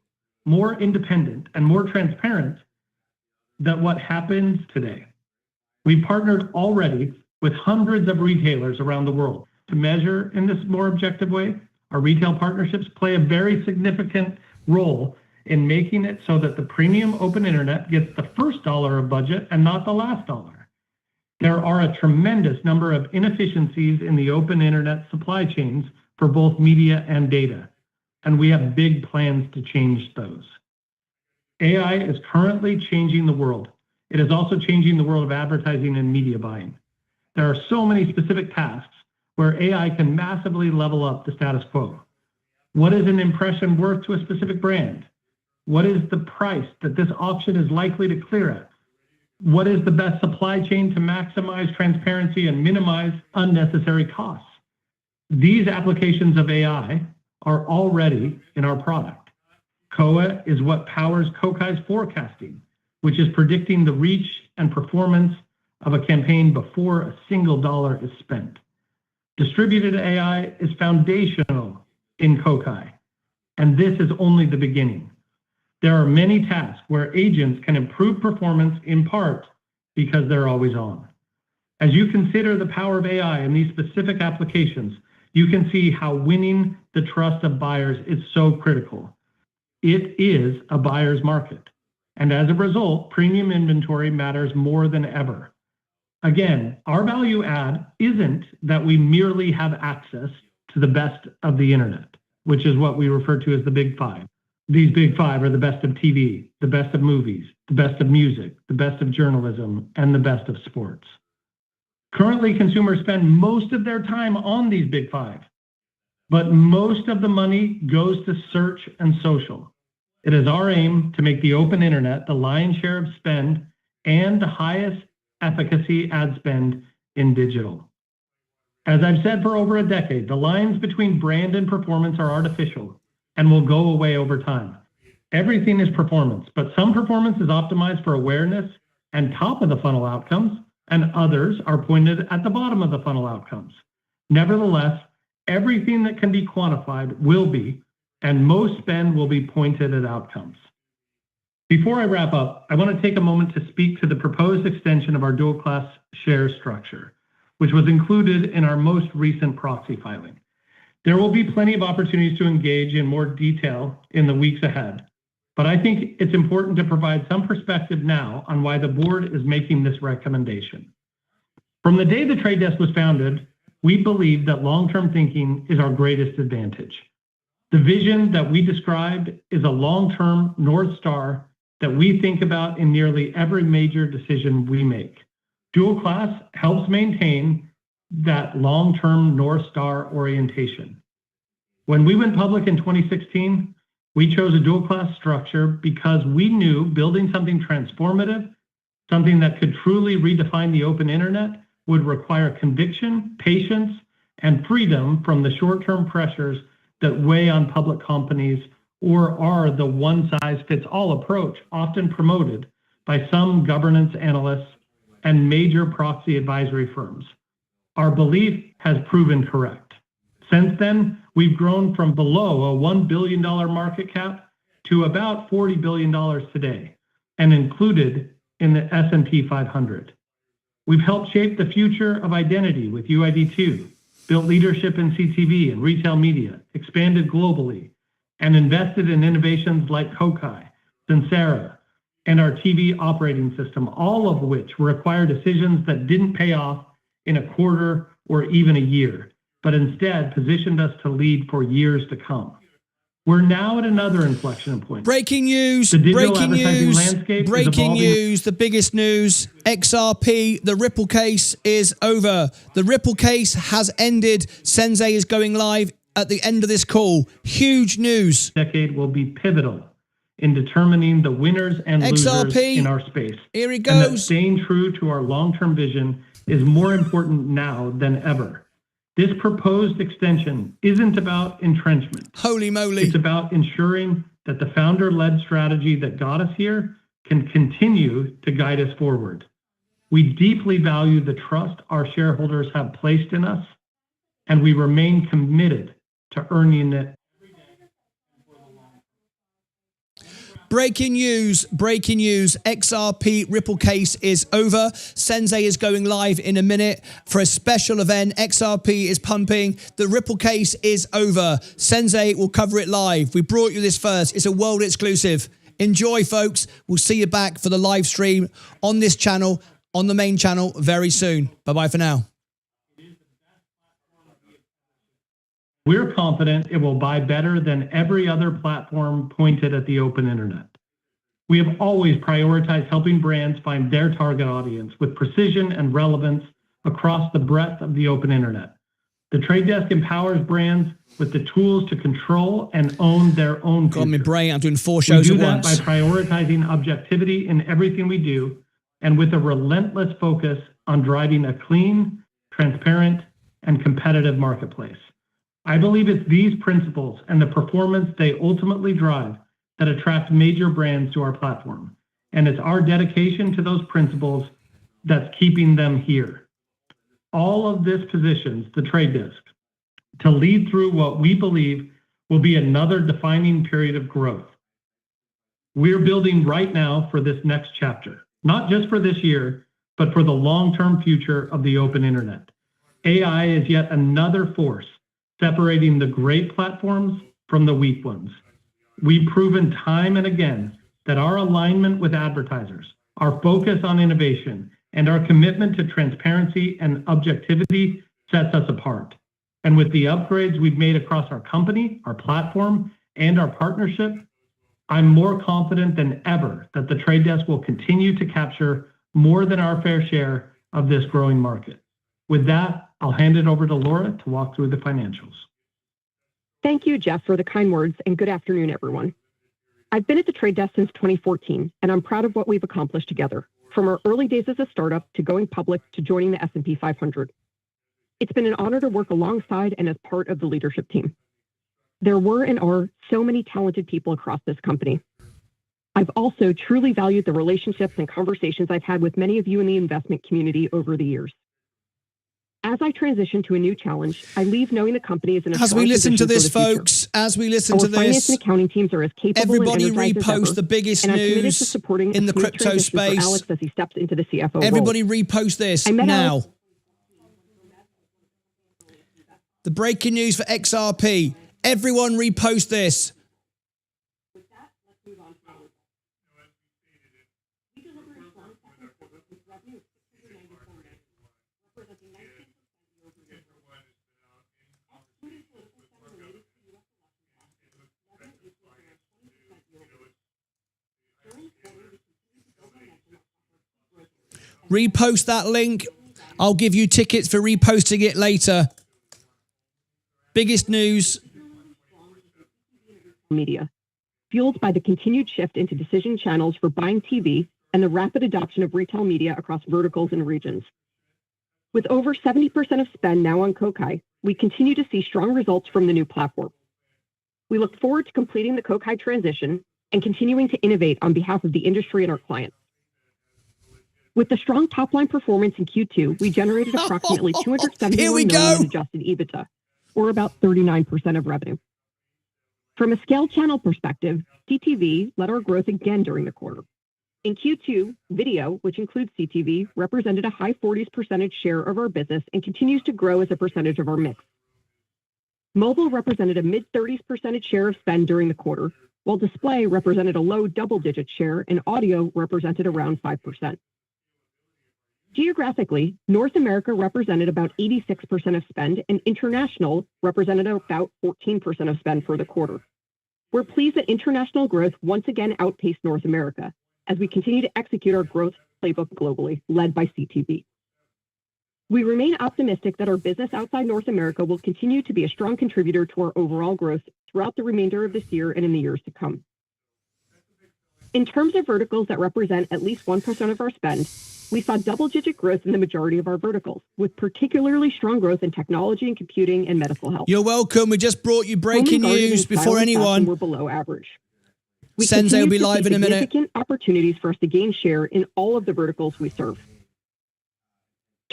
more independent, and more transparent than what happens today. We've partnered already with hundreds of retailers around the world to measure in this more objective way. Our retail partnerships play a very significant role in making it so that the premium open internet gets the first dollar of budget and not the last dollar. There are a tremendous number of inefficiencies in the open internet supply chains for both media and data, and we have big plans to change those. AI is currently changing the world. It is also changing the world of advertising and media buying. There are so many specific tasks where AI can massively level up the status quo. What is an impression worth to a specific brand? What is the price that this auction is likely to clear at? What is the best supply chain to maximize transparency and minimize unnecessary costs? These applications of AI are already in our product. Kokai is what powers Kokai's forecasting, which is predicting the reach and performance of a campaign before a single dollar is spent. Distributed AI is foundational in Kokai, and this is only the beginning. There are many tasks where agents can improve performance in part because they're always on. As you consider the power of AI in these specific applications, you can see how winning the trust of buyers is so critical. It is a buyer's market, and as a result, premium inventory matters more than ever. Again, our value add isn't that we merely have access to the best of the internet, which is what we refer to as the big five. These big five are the best of TV, the best of movies, the best of music, the best of journalism, and the best of sports. Currently, consumers spend most of their time on these big five, but most of the money goes to search and social. It is our aim to make the open internet the lion's share of spend and the highest efficacy ad spend in digital. As I've said for over a decade, the lines between brand and performance are artificial and will go away over time. Everything is performance, but some performance is optimized for awareness and top of the funnel outcomes, and others are pointed at the bottom of the funnel outcomes. Nevertheless, everything that can be quantified will be, and most spend will be pointed at outcomes. Before I wrap up, I want to take a moment to speak to the proposed extension of our dual class share structure, which was included in our most recent proxy filing. There will be plenty of opportunities to engage in more detail in the weeks ahead, but I think it's important to provide some perspective now on why the board is making this recommendation. From the day the Trade Desk was founded, we believe that long-term thinking is our greatest advantage. The vision that we described is a long-term North Star that we think about in nearly every major decision we make. Dual class helps maintain that long-term North Star orientation. When we went public in 2016, we chose a dual class structure because we knew building something transformative, something that could truly redefine the open internet, would require conviction, patience, and freedom from the short-term pressures that weigh on public companies or are the one-size-fits-all approach often promoted by some governance analysts and major proxy advisory firms. Our belief has proven correct. Since then, we've grown from below a $1 billion market cap to about $40 billion today and included in the S&P 500. We've helped shape the future of identity with UID2, built leadership in CTV and retail media, expanded globally, and invested in innovations like Kokai, Sincera, and our TV operating system, all of which require decisions that didn't pay off in a quarter or even a year, but instead positioned us to lead for years to come. We're now at another inflection point. Breaking news, the digital breaking advertising news, landscape breaking news, the biggest news, XRP, the Ripple case is over. The Ripple case has ended. Sensei is going live at the end of this call. Huge news. Decade will be pivotal in determining the winners and losers in our space. Here it And that goes. staying true to our long-term vision is more important now than ever. This proposed extension isn't about entrenchment. Holy moly. It's about ensuring that the founder-led strategy that got us here can continue to guide us forward. We deeply value the trust our shareholders have placed in us, and we remain committed to earning it. Breaking news, XRP Ripple case is over. Sensei is going live in a minute for a special event. XRP is pumping. The Ripple case is over. Sensei will cover it live. We brought you this first. It's a world exclusive. Enjoy, folks. We'll see you back for the live stream on this channel, on the main channel very soon. Bye-bye for now. We're confident it will buy better than every other platform pointed at the open internet. We have always prioritized helping brands find their target audience with precision and relevance across the breadth of the open internet. The Trade Desk empowers brands with the tools to control and own their own future. Got my brain. I'm doing 4 shows at once. We do that by prioritizing objectivity in everything we do and with a relentless focus on driving a clean, transparent, and competitive marketplace. I believe it's these principles and the performance they ultimately drive that attract major brands to our platform. And it's our dedication to those principles that's keeping them here. All of this positions the Trade Desk to lead through what we believe will be another defining period of growth. We're building right now for this next chapter, not just for this year, but for the long-term future of the open internet. AI is yet another force separating the great platforms from the weak ones. We've proven time and again that our alignment with advertisers, our focus on innovation, and our commitment to transparency and objectivity sets us apart. And with the upgrades we've made across our company, our platform, and our partnership, I'm more confident than ever that the Trade Desk will continue to capture more than our fair share of this growing market. With that, I'll hand it over to Laura to walk through the financials. Thank you, Jeff, for the kind words, and good afternoon, everyone. I've been at the Trade Desk since 2014, and I'm proud of what we've accomplished together, from our early days as a startup to going public to joining the S&P 500. It's been an honor to work alongside and as part of the leadership team. There were and are so many talented people across this company. I've also truly valued the relationships and conversations I've had with many of you in the investment community over the years. As I transition to a new challenge, I leave knowing the company is in a As strong we listen to position this, for the future. folks, as we listen Our to finance this, and accounting teams are as capable everybody and energized as repost ever, the biggest and I'm committed to news supporting in a the smooth crypto transition for space. Alex as he steps into the CFO Everybody role. repost this I met now. Alex. The breaking news for XRP. Everyone repost this. Repost that link. I'll give you tickets for reposting it later. Biggest news. Media, fueled by the continued shift into decision channels for buying TV and the rapid adoption of retail media across verticals and regions. With over 70% of spend now on Kokai, we continue to see strong results from the new platform. We look forward to completing the Kokai transition and continuing to innovate on behalf of the industry and our clients. With the strong top-line performance in Q2, we generated approximately $271 million in adjusted EBITDA, or about 39% of revenue. From a scaled channel perspective, CTV led our growth again during the quarter. In Q2, video, which includes CTV, represented a high 40s% share of our business and continues to grow as a percentage of our mix. Mobile represented a mid-30s% share of spend during the quarter, while display represented a low double-digit share and audio represented around 5%. Geographically, North America represented about 86% of spend and international represented about 14% of spend for the quarter. We're pleased that international growth once again outpaced North America as we continue to execute our growth playbook globally, led by CTV. We remain optimistic that our business outside North America will continue to be a strong contributor to our overall growth throughout the remainder of this year and in the years to come. In terms of verticals that represent at least 1% of our spend, we saw double-digit growth in the majority of our verticals, with particularly strong growth in technology and computing and medical health. You're welcome. We just brought you breaking news before anyone. We're below average. Sensei will be live in a minute. Significant opportunities for us to gain share in all of the verticals we serve.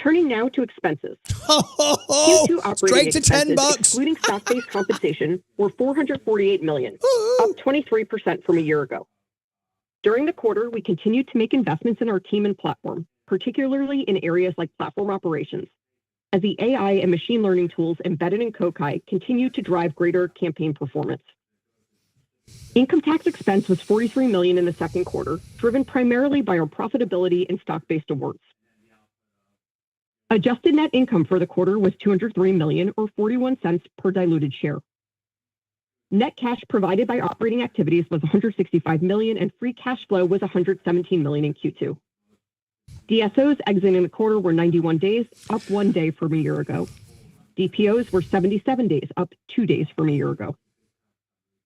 Turning now to expenses. Q2 operating Straight to expenses, $10. excluding stock-based compensation, were $448 million, up 23% from a year ago. During the quarter, we continued to make investments in our team and platform, particularly in areas like platform operations, as the AI and machine learning tools embedded in Kokai continue to drive greater campaign performance. Income tax expense was $43 million in the second quarter, driven primarily by our profitability and stock-based awards. Adjusted net income for the quarter was $203 million, or 41 cents per diluted share. Net cash provided by operating activities was $165 million, and free cash flow was $117 million in Q2. DSOs exiting the quarter were 91 days, up 1 day from a year ago. DPOs were 77 days, up 2 days from a year ago.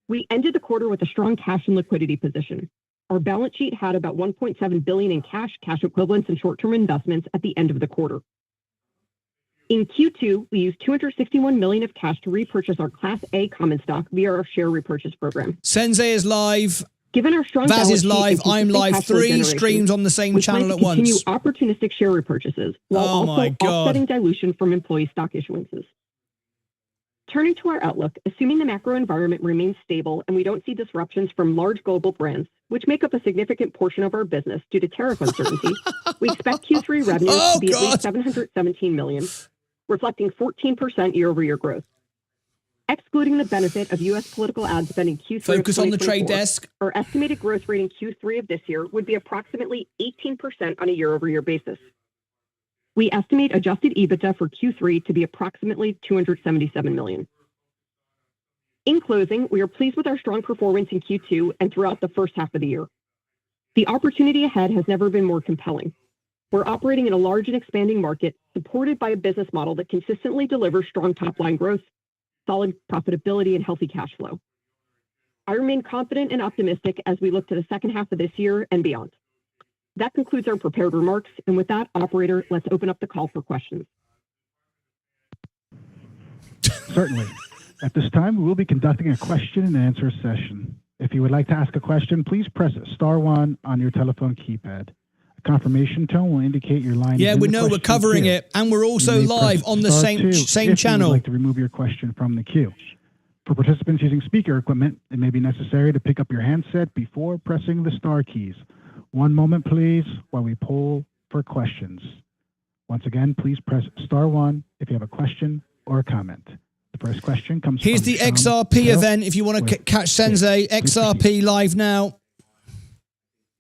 We ended the quarter with a strong cash and liquidity position. Our balance sheet had about $1.7 billion in cash equivalents, and short-term investments at the end of the quarter. In Q2, we used $261 million of cash to repurchase our Class A common stock via our share repurchase program. Sensei is live. Given our strong Vaz balance is sheet live. and I'm consistent live. cash flow 3 generation, streams on the same we channel plan at to continue once. opportunistic share repurchases while also offsetting dilution from employee stock issuances. Turning to our outlook, assuming the macro environment remains stable and we don't see disruptions from large global brands, which make up a significant portion of our business due to tariff uncertainty, we expect Q3 revenues to be at least $717 million, reflecting 14% year-over-year growth. Excluding the benefit of U.S. political ad spend in Q3 Focus on the trade desk. Our estimated growth rate in Q3 of this year would be approximately 18% on a year-over-year basis. We estimate adjusted EBITDA for Q3 to be approximately $277 million. In closing, we are pleased with our strong performance in Q2 and throughout the first half of the year. The opportunity ahead has never been more compelling. We're operating in a large and expanding market, supported by a business model that consistently delivers strong top-line growth, solid profitability, and healthy cash flow. I remain confident and optimistic as we look to the second half of this year and beyond. That concludes our prepared remarks, and with that, operator, let's open up the call for questions. Certainly. At this time, we will be conducting a question and answer session. If you would like to ask a question, please press *1 on your telephone keypad. A confirmation tone will indicate your line. Yeah, we know we're covering it, and we're also live on the same channel. If you would like to remove your question from the queue. For participants using speaker equipment, it may be necessary to pick up your handset before pressing the star keys. One moment, please, while we poll for questions. Once again, please press *1 if you have a question or a comment. The first question comes from the XRP event. If you want to catch Sensei, XRP live now.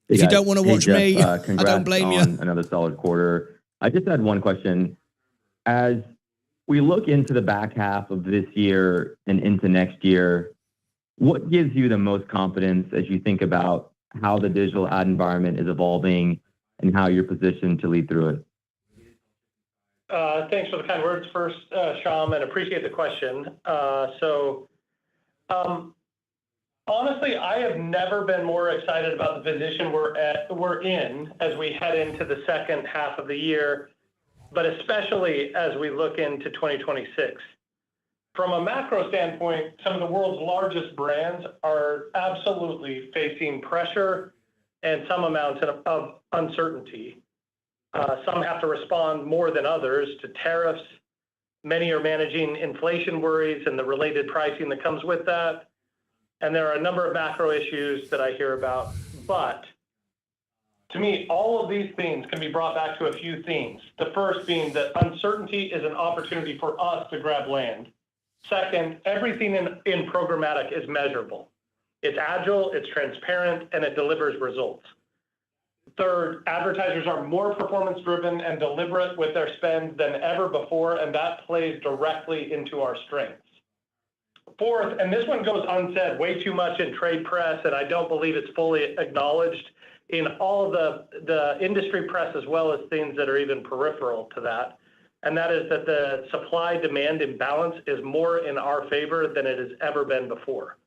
If you don't want to watch me, I don't blame you. Another solid quarter. I just had one question. As we look into the back half of this year and into next year, what gives you the most confidence as you think about how the digital ad environment is evolving and how you're positioned to lead through it? Thanks for the kind words first, Shyam, and appreciate the question. Honestly, I have never been more excited about the position we're in as we head into the second half of the year, but especially as we look into 2026. From a macro standpoint, some of the world's largest brands are absolutely facing pressure and some amounts of uncertainty. Some have to respond more than others to tariffs. Many are managing inflation worries and the related pricing that comes with that. And there are a number of macro issues that I hear about. But to me, all of these things can be brought back to a few themes. The first being that uncertainty is an opportunity for us to grab land. Second, everything in programmatic is measurable. It's agile, it's transparent, and it delivers results. Third, advertisers are more performance-driven and deliberate with their spend than ever before, and that plays directly into our strengths. Fourth, and this one goes unsaid way too much in trade press, and I don't believe it's fully acknowledged in all of the industry press as well as things that are even peripheral to that, and that is that the supply-demand imbalance is more in our favor than it has ever been before.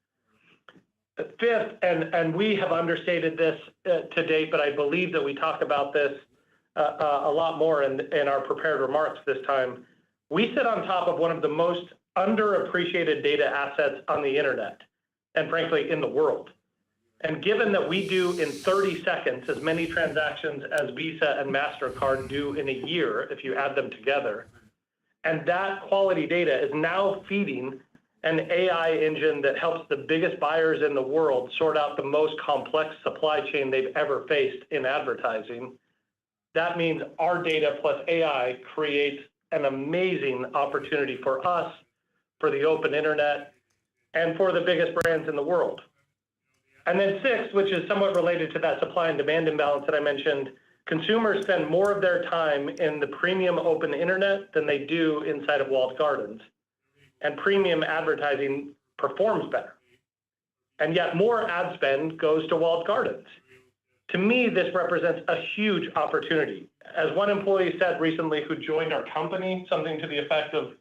Fifth, and we have understated this to date, but I believe that we talk about this a lot more in our prepared remarks this time. We sit on top of one of the most underappreciated data assets on the internet, and frankly, in the world. And given that we do in 30 seconds as many transactions as Visa and MasterCard do in a year, if you add them together, and that quality data is now feeding an AI engine that helps the biggest buyers in the world sort out the most complex supply chain they've ever faced in advertising, that means our data plus AI creates an amazing opportunity for us, for the open internet, and for the biggest brands in the world. And then sixth, which is somewhat related to that supply and demand imbalance that I mentioned, consumers spend more of their time in the premium open internet than they do inside of walled gardens. And premium advertising performs better. And yet more ad spend goes to walled gardens. To me, this represents a huge opportunity. As one employee said recently who joined our company, something to the effect of,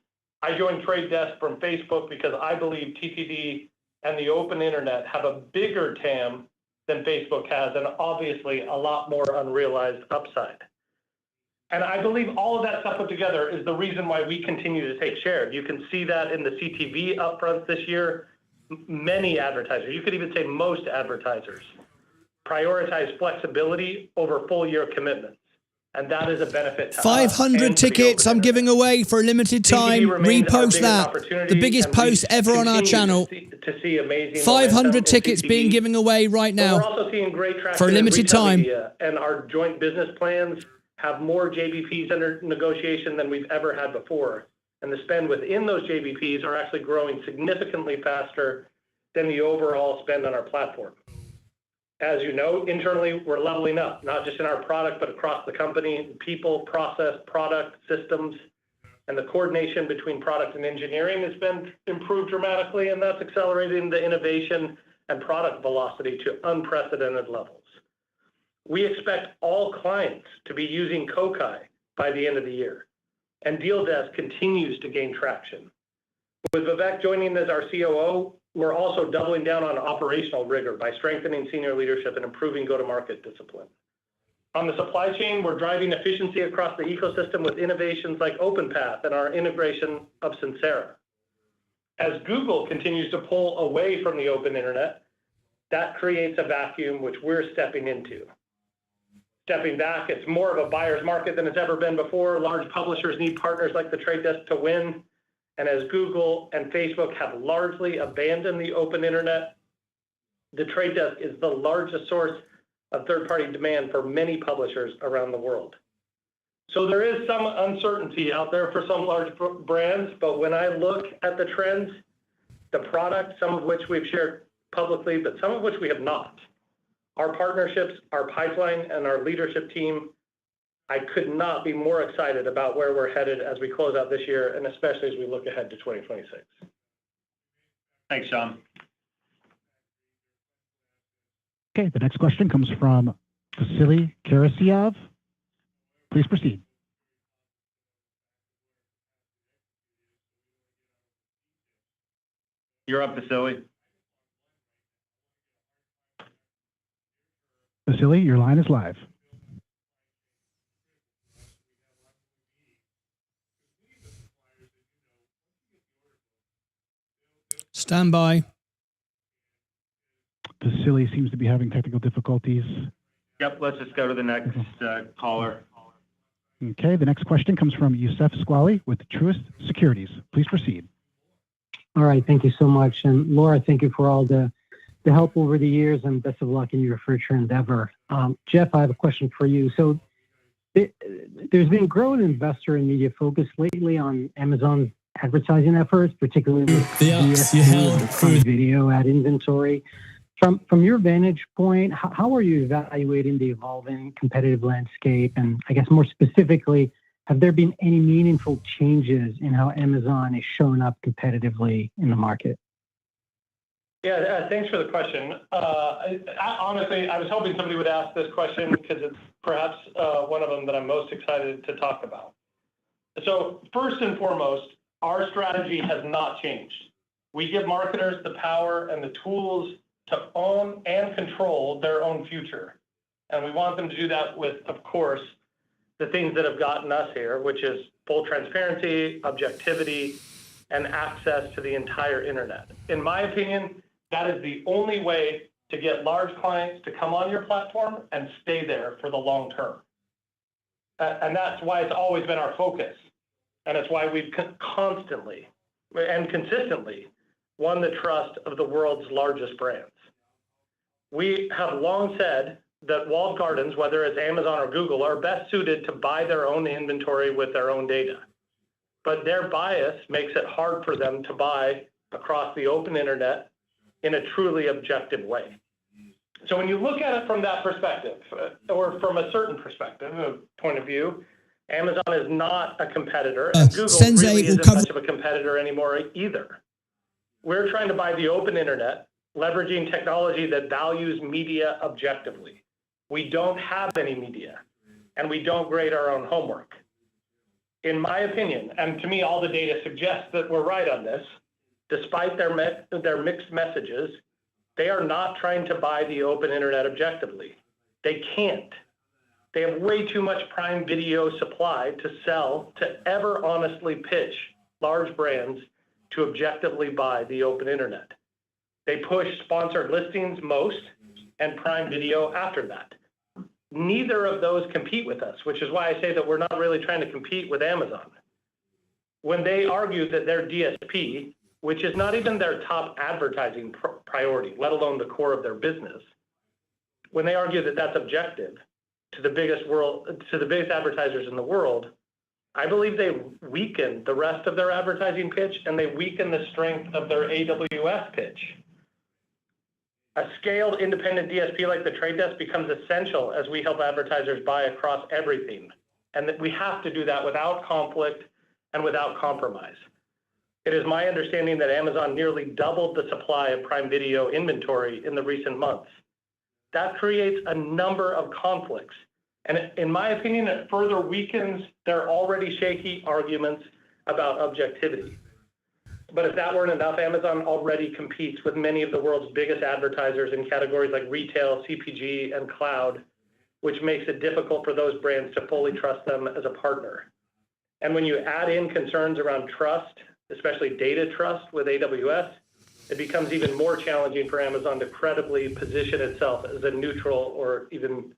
I joined Trade Desk from Facebook because I believe TTD and the open internet have a bigger TAM than Facebook has, and obviously a lot more unrealized upside. And I believe all of that stuff put together is the reason why we continue to take share. You can see that in the CTV upfronts this year. Many advertisers, you could even say most advertisers, prioritize flexibility over full year commitments. And that is a benefit to 500 tickets I'm giving away for a limited time. Repost that. The biggest post ever on our channel. To see amazing 500 tickets being given away right now. We're also seeing great traction for a limited time. Media, and our joint business plans have more JBPs under negotiation than we've ever had before. And the spend within those JBPs are actually growing significantly faster than the overall spend on our platform. As you know, internally, we're leveling up, not just in our product, but across the company, people, process, product, systems, and the coordination between product and engineering has been improved dramatically, and that's accelerating the innovation and product velocity to unprecedented levels. We expect all clients to be using Kokai by the end of the year, and Deal Desk continues to gain traction. With Vivek joining as our COO, we're also doubling down on operational rigor by strengthening senior leadership and improving go-to-market discipline. On the supply chain, we're driving efficiency across the ecosystem with innovations like OpenPath and our integration of Sincera. As Google continues to pull away from the open internet, that creates a vacuum which we're stepping into. Stepping back, it's more of a buyer's market than it's ever been before. Large publishers need partners like the Trade Desk to win. And as Google and Facebook have largely abandoned the open internet, the Trade Desk is the largest source of third-party demand for many publishers around the world. So there is some uncertainty out there for some large brands, but when I look at the trends, the product, some of which we've shared publicly, but some of which we have not, our partnerships, our pipeline, and our leadership team, I could not be more excited about where we're headed as we close out this year, and especially as we look ahead to 2026. Thanks, Sean. Okay, the next question comes from Vasily Karasyov. Please proceed. You're up, Vasily. Vasily, your line is live. Stand by. Vasily seems to be having technical difficulties. Yep, let's just go to the next caller. Okay, the next question comes from Youssef Squali with Truist Securities. Please proceed. All right, thank you so much. And Laura, thank you for all the help over the years, and best of luck in your future endeavor. Jeff, I have a question for you. So there's been growing investor and media focus lately on Amazon's advertising efforts, particularly with the video ad inventory. From your vantage point, how are you evaluating the evolving competitive landscape? And I guess more specifically, have there been any meaningful changes in how Amazon is showing up competitively in the market? Yeah, thanks for the question. Honestly, I was hoping somebody would ask this question because it's perhaps one of them that I'm most excited to talk about. So first and foremost, our strategy has not changed. We give marketers the power and the tools to own and control their own future. And we want them to do that with, of course, the things that have gotten us here, which is full transparency, objectivity, and access to the entire internet. In my opinion, that is the only way to get large clients to come on your platform and stay there for the long term. And that's why it's always been our focus. And it's why we've constantly and consistently won the trust of the world's largest brands. We have long said that walled gardens, whether it's Amazon or Google, are best suited to buy their own inventory with their own data. But their bias makes it hard for them to buy across the open internet in a truly objective way. So when you look at it from that perspective, or from a certain perspective, point of view, Amazon is not a competitor, and Google really isn't much of a competitor anymore either. We're trying to buy the open internet, leveraging technology that values media objectively. We don't have any media, and we don't grade our own homework. In my opinion, and to me, all the data suggests that we're right on this, despite their mixed messages, they are not trying to buy the open internet objectively. They can't. They have way too much Prime Video supply to sell to ever honestly pitch large brands to objectively buy the open internet. They push sponsored listings most and Prime Video after that. Neither of those compete with us, which is why I say that we're not really trying to compete with Amazon. When they argue that their DSP, which is not even their top advertising priority, let alone the core of their business, when they argue that that's objective to the biggest advertisers in the world, I believe they weaken the rest of their advertising pitch and they weaken the strength of their AWS pitch. A scaled independent DSP like the Trade Desk becomes essential as we help advertisers buy across everything. And that we have to do that without conflict and without compromise. It is my understanding that Amazon nearly doubled the supply of Prime Video inventory in the recent months. That creates a number of conflicts. And in my opinion, it further weakens their already shaky arguments about objectivity. But if that weren't enough, Amazon already competes with many of the world's biggest advertisers in categories like retail, CPG, and cloud, which makes it difficult for those brands to fully trust them as a partner. And when you add in concerns around trust, especially data trust with AWS, it becomes even more challenging for Amazon to credibly position itself as a neutral or even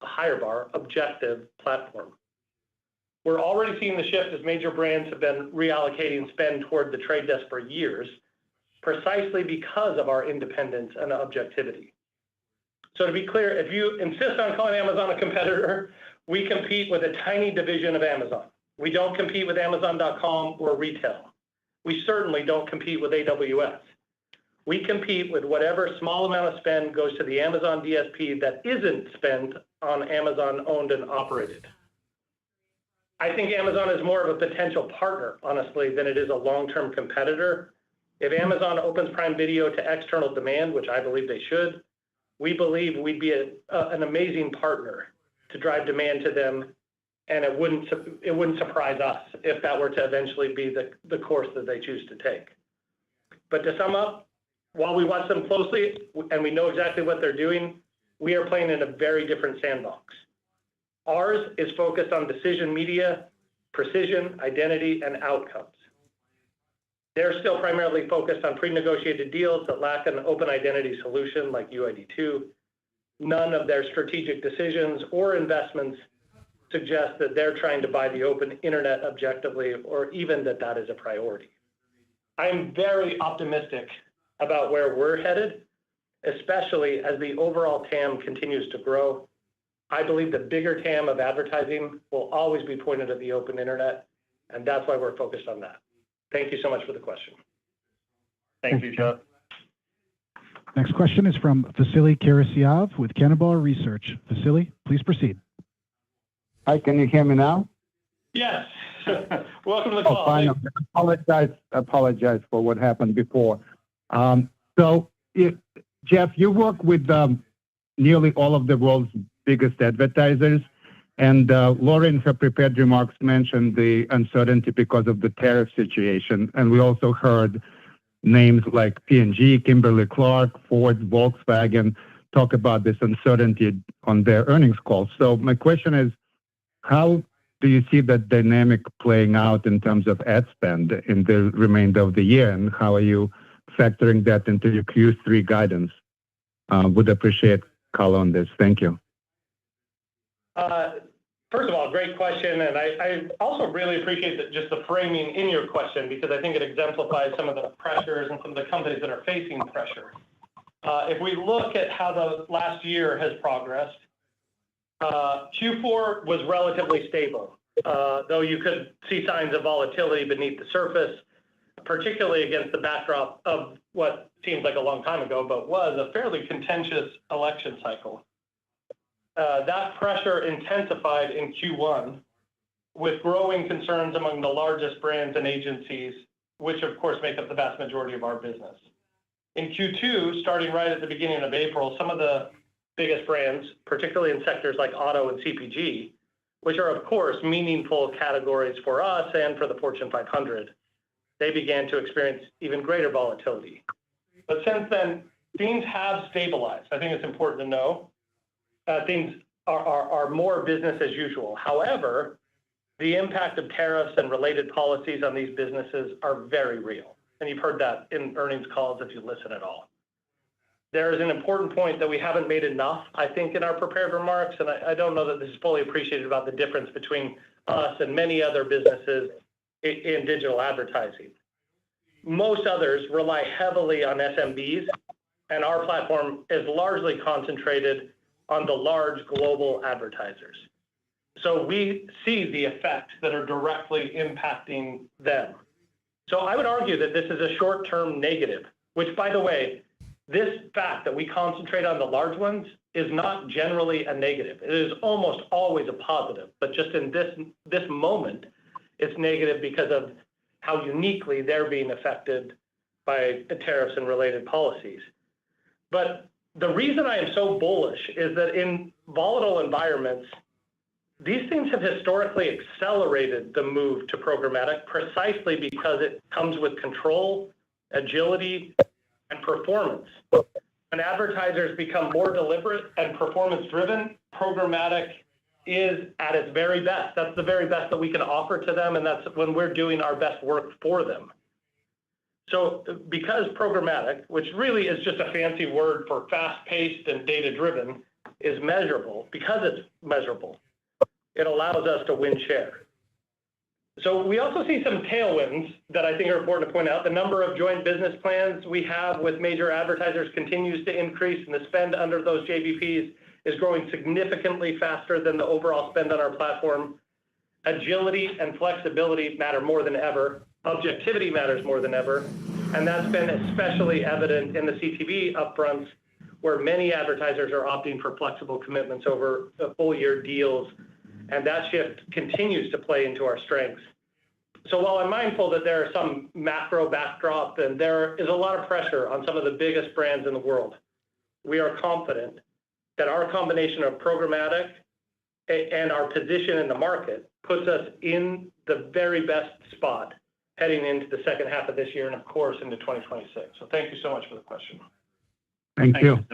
a higher bar, objective platform. We're already seeing the shift as major brands have been reallocating spend toward the Trade Desk for years, precisely because of our independence and objectivity. So to be clear, if you insist on calling Amazon a competitor, we compete with a tiny division of Amazon. We don't compete with Amazon.com or retail. We certainly don't compete with AWS. We compete with whatever small amount of spend goes to the Amazon DSP that isn't spent on Amazon owned and operated. I think Amazon is more of a potential partner, honestly, than it is a long-term competitor. If Amazon opens Prime Video to external demand, which I believe they should, we believe we'd be an amazing partner to drive demand to them, and it wouldn't surprise us if that were to eventually be the course that they choose to take. But to sum up, while we watch them closely and we know exactly what they're doing, we are playing in a very different sandbox. Ours is focused on decision media, precision, identity, and outcomes. They're still primarily focused on pre-negotiated deals that lack an open identity solution like UID2. None of their strategic decisions or investments suggest that they're trying to buy the open internet objectively or even that is a priority. I'm very optimistic about where we're headed, especially as the overall TAM continues to grow. I believe the bigger TAM of advertising will always be pointed at the open internet, and that's why we're focused on that. Thank you so much for the question. Thank you, Jeff. Next question is from Vasily Karasyov with Cannonball Research. Vasily, please proceed. Hi, can you hear me now? Yes. Welcome to the call. Fine. Apologize for what happened before. Jeff, you work with nearly all of the world's biggest advertisers, and Laura in her prepared remarks mentioned the uncertainty because of the tariff situation, and we also heard names like P&G, Kimberly-Clark, Ford, Volkswagen talk about this uncertainty on their earnings calls. So my question is, how do you see that dynamic playing out in terms of ad spend in the remainder of the year, and how are you factoring that into your Q3 guidance? Would appreciate color on this. Thank you. First of all, great question, and I also really appreciate just the framing in your question because I think it exemplifies some of the pressures and some of the companies that are facing pressure. If we look at how the last year has progressed, Q4 was relatively stable, though you could see signs of volatility beneath the surface, particularly against the backdrop of what seems like a long time ago, but was a fairly contentious election cycle. That pressure intensified in Q1 with growing concerns among the largest brands and agencies, which of course make up the vast majority of our business. In Q2, starting right at the beginning of April, some of the biggest brands, particularly in sectors like auto and CPG, which are of course meaningful categories for us and for the Fortune 500, they began to experience even greater volatility. But since then, things have stabilized. I think it's important to know. Things are more business as usual. However, the impact of tariffs and related policies on these businesses are very real. And you've heard that in earnings calls if you listen at all. There is an important point that we haven't made enough, I think, in our prepared remarks, and I don't know that this is fully appreciated about the difference between us and many other businesses in digital advertising. Most others rely heavily on SMBs, and our platform is largely concentrated on the large global advertisers. So we see the effects that are directly impacting them. So I would argue that this is a short-term negative, which, by the way, this fact that we concentrate on the large ones is not generally a negative. It is almost always a positive, but just in this moment, it's negative because of how uniquely they're being affected by the tariffs and related policies. But the reason I am so bullish is that in volatile environments, these things have historically accelerated the move to programmatic precisely because it comes with control, agility, and performance. When advertisers become more deliberate and performance-driven, programmatic is at its very best. That's the very best that we can offer to them, and that's when we're doing our best work for them. So because programmatic, which really is just a fancy word for fast-paced and data-driven, is measurable, because it's measurable, it allows us to win share. So we also see some tailwinds that I think are important to point out. The number of joint business plans we have with major advertisers continues to increase, and the spend under those JBPs is growing significantly faster than the overall spend on our platform. Agility and flexibility matter more than ever. Objectivity matters more than ever. And that's been especially evident in the CTV upfronts, where many advertisers are opting for flexible commitments over full year deals. And that shift continues to play into our strengths. So while I'm mindful that there are some macro backdrop and there is a lot of pressure on some of the biggest brands in the world, we are confident that our combination of programmatic and our position in the market puts us in the very best spot heading into the second half of this year and, of course, into 2026. So thank you so much for the question. Thank you.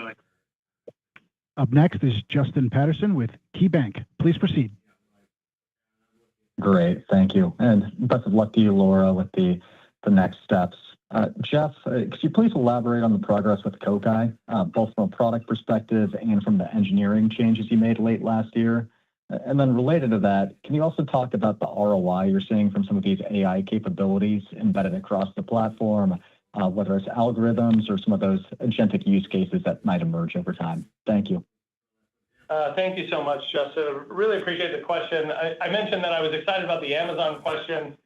Up next is Justin Patterson with KeyBank. Please proceed. Great, thank you. And best of luck to you, Laura, with the next steps. Jeff, could you please elaborate on the progress with Kokai, both from a product perspective and from the engineering changes you made late last year? And then related to that, can you also talk about the ROI you're seeing from some of these AI capabilities embedded across the platform, whether it's algorithms or some of those agentic use cases that might emerge over time? Thank you. Thank you so much, Justin. Really appreciate the question. I mentioned that I was excited about the Amazon question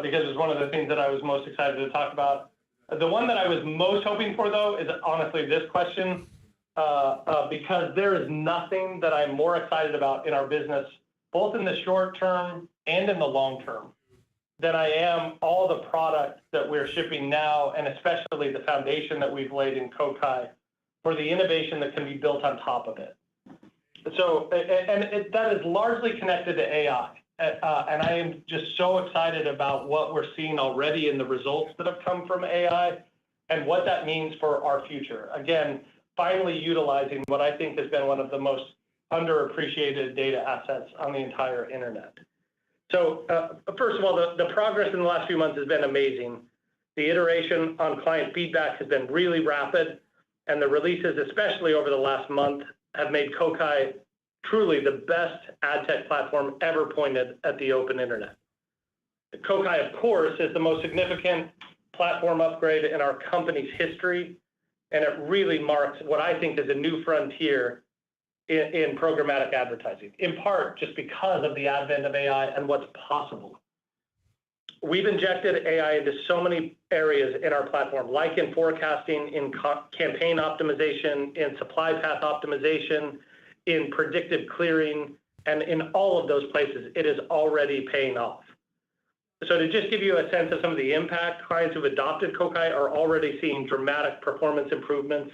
because it was one of the things that I was most excited to talk about. The one that I was most hoping for, though, is honestly this question, because there is nothing that I'm more excited about in our business, both in the short term and in the long term, than I am all the product that we're shipping now, and especially the foundation that we've laid in Kokai for the innovation that can be built on top of it. So, that is largely connected to AI. And I am just so excited about what we're seeing already in the results that have come from AI and what that means for our future. Again, finally utilizing what I think has been one of the most underappreciated data assets on the entire internet. So first of all, the progress in the last few months has been amazing. The iteration on client feedback has been really rapid. and the releases, especially over the last month, have made Kokai truly the best ad tech platform ever pointed at the open internet. Kokai, of course, is the most significant platform upgrade in our company's history, and it really marks what I think is a new frontier in programmatic advertising, in part just because of the advent of AI and what's possible. We've injected AI into so many areas in our platform, like in forecasting, in campaign optimization, in supply path optimization, in predictive clearing, and in all of those places, it is already paying off. So to just give you a sense of some of the impact, clients who've adopted Kokai are already seeing dramatic performance improvements.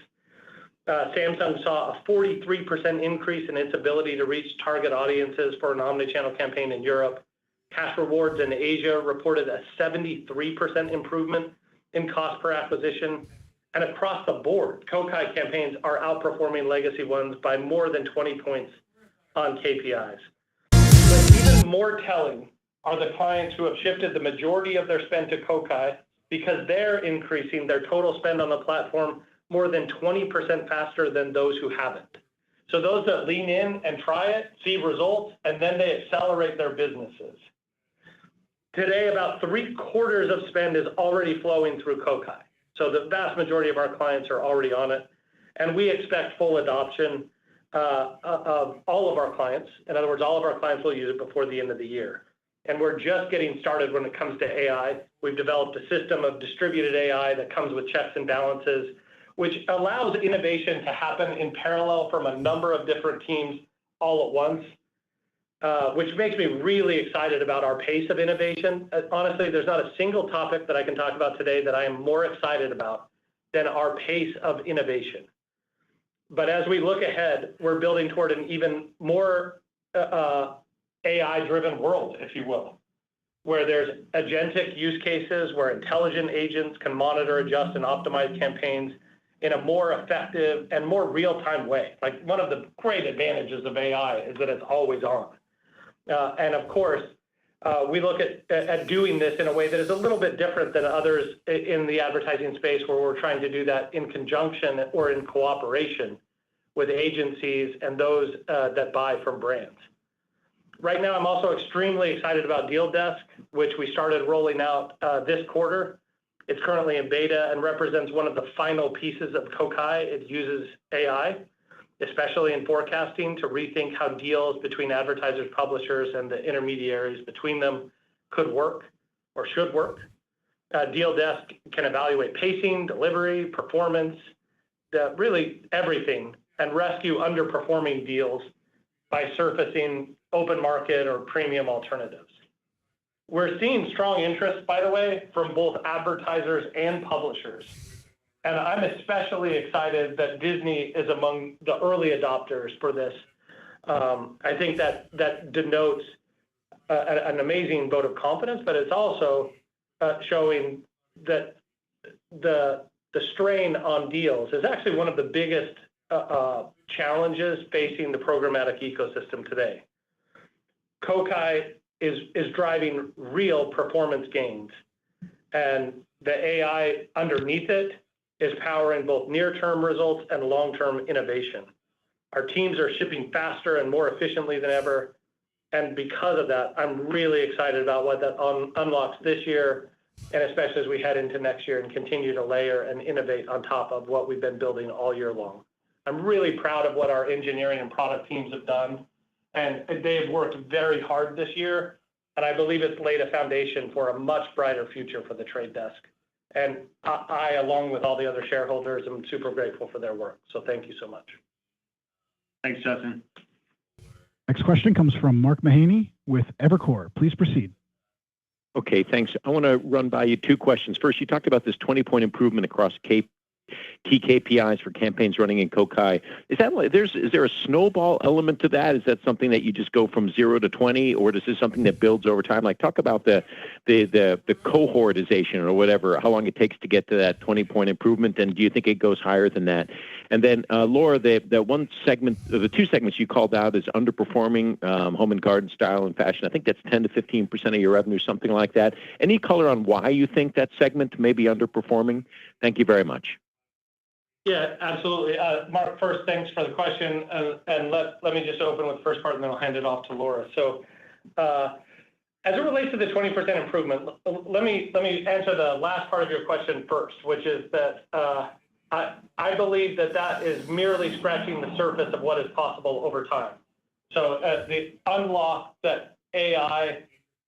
Samsung saw a 43% increase in its ability to reach target audiences for an omnichannel campaign in Europe. Cash Rewards in Asia reported a 73% improvement in cost per acquisition. And across the board, Kokai campaigns are outperforming legacy ones by more than 20 points on KPIs. But even more telling are the clients who have shifted the majority of their spend to Kokai because they're increasing their total spend on the platform more than 20% faster than those who haven't. So those that lean in and try it, see results, and then they accelerate their businesses. Today, about 3/4 of spend is already flowing through Kokai. So the vast majority of our clients are already on it. And we expect full adoption of all of our clients. In other words, all of our clients will use it before the end of the year. And we're just getting started when it comes to AI. We've developed a system of distributed AI that comes with checks and balances, which allows innovation to happen in parallel from a number of different teams all at once, which makes me really excited about our pace of innovation. Honestly, there's not a single topic that I can talk about today that I am more excited about than our pace of innovation. But as we look ahead, we're building toward an even more AI-driven world, if you will, where there's agentic use cases, where intelligent agents can monitor, adjust, and optimize campaigns in a more effective and more real-time way. Like, one of the great advantages of AI is that it's always on. And of course, we look at doing this in a way that is a little bit different than others in the advertising space, where we're trying to do that in conjunction or in cooperation with agencies and those that buy from brands. Right now, I'm also extremely excited about Deal Desk, which we started rolling out this quarter. It's currently in beta and represents one of the final pieces of Kokai. It uses AI, especially in forecasting, to rethink how deals between advertisers, publishers, and the intermediaries between them could work or should work. Deal Desk can evaluate pacing, delivery, performance, really everything, and rescue underperforming deals by surfacing open market or premium alternatives. We're seeing strong interest, by the way, from both advertisers and publishers. And I'm especially excited that Disney is among the early adopters for this. I think that denotes an amazing vote of confidence, but it's also showing that the strain on deals is actually one of the biggest challenges facing the programmatic ecosystem today. Kokai is driving real performance gains, and the AI underneath it is powering both near-term results and long-term innovation. Our teams are shipping faster and more efficiently than ever, and because of that, I'm really excited about what that unlocks this year, and especially as we head into next year and continue to layer and innovate on top of what we've been building all year long. I'm really proud of what our engineering and product teams have done, and they have worked very hard this year, and I believe it's laid a foundation for a much brighter future for the Trade Desk. And I, along with all the other shareholders, am super grateful for their work. So thank you so much. Thanks, Justin. Next question comes from Mark Mahaney with Evercore. Please proceed. Okay, thanks. I want to run by you two questions. First, you talked about this 20-point improvement across key KPIs for campaigns running in Kokai. Is there a snowball element to that? Is that something that you just go from 0 to 20, or is this something that builds over time? Like, talk about the cohortization or whatever, how long it takes to get to that 20-point improvement, and do you think it goes higher than that? And then, Laura, the two segments you called out as underperforming, home and garden, style, and fashion. I think that's 10 to 15% of your revenue, something like that. Any color on why you think that segment may be underperforming? Thank you very much. Yeah, absolutely. Mark, first, thanks for the question. And let me just open with the first part, and then I'll hand it off to Laura. So as it relates to the 20% improvement, let me answer the last part of your question first, which is that I believe that is merely scratching the surface of what is possible over time. So the unlock that AI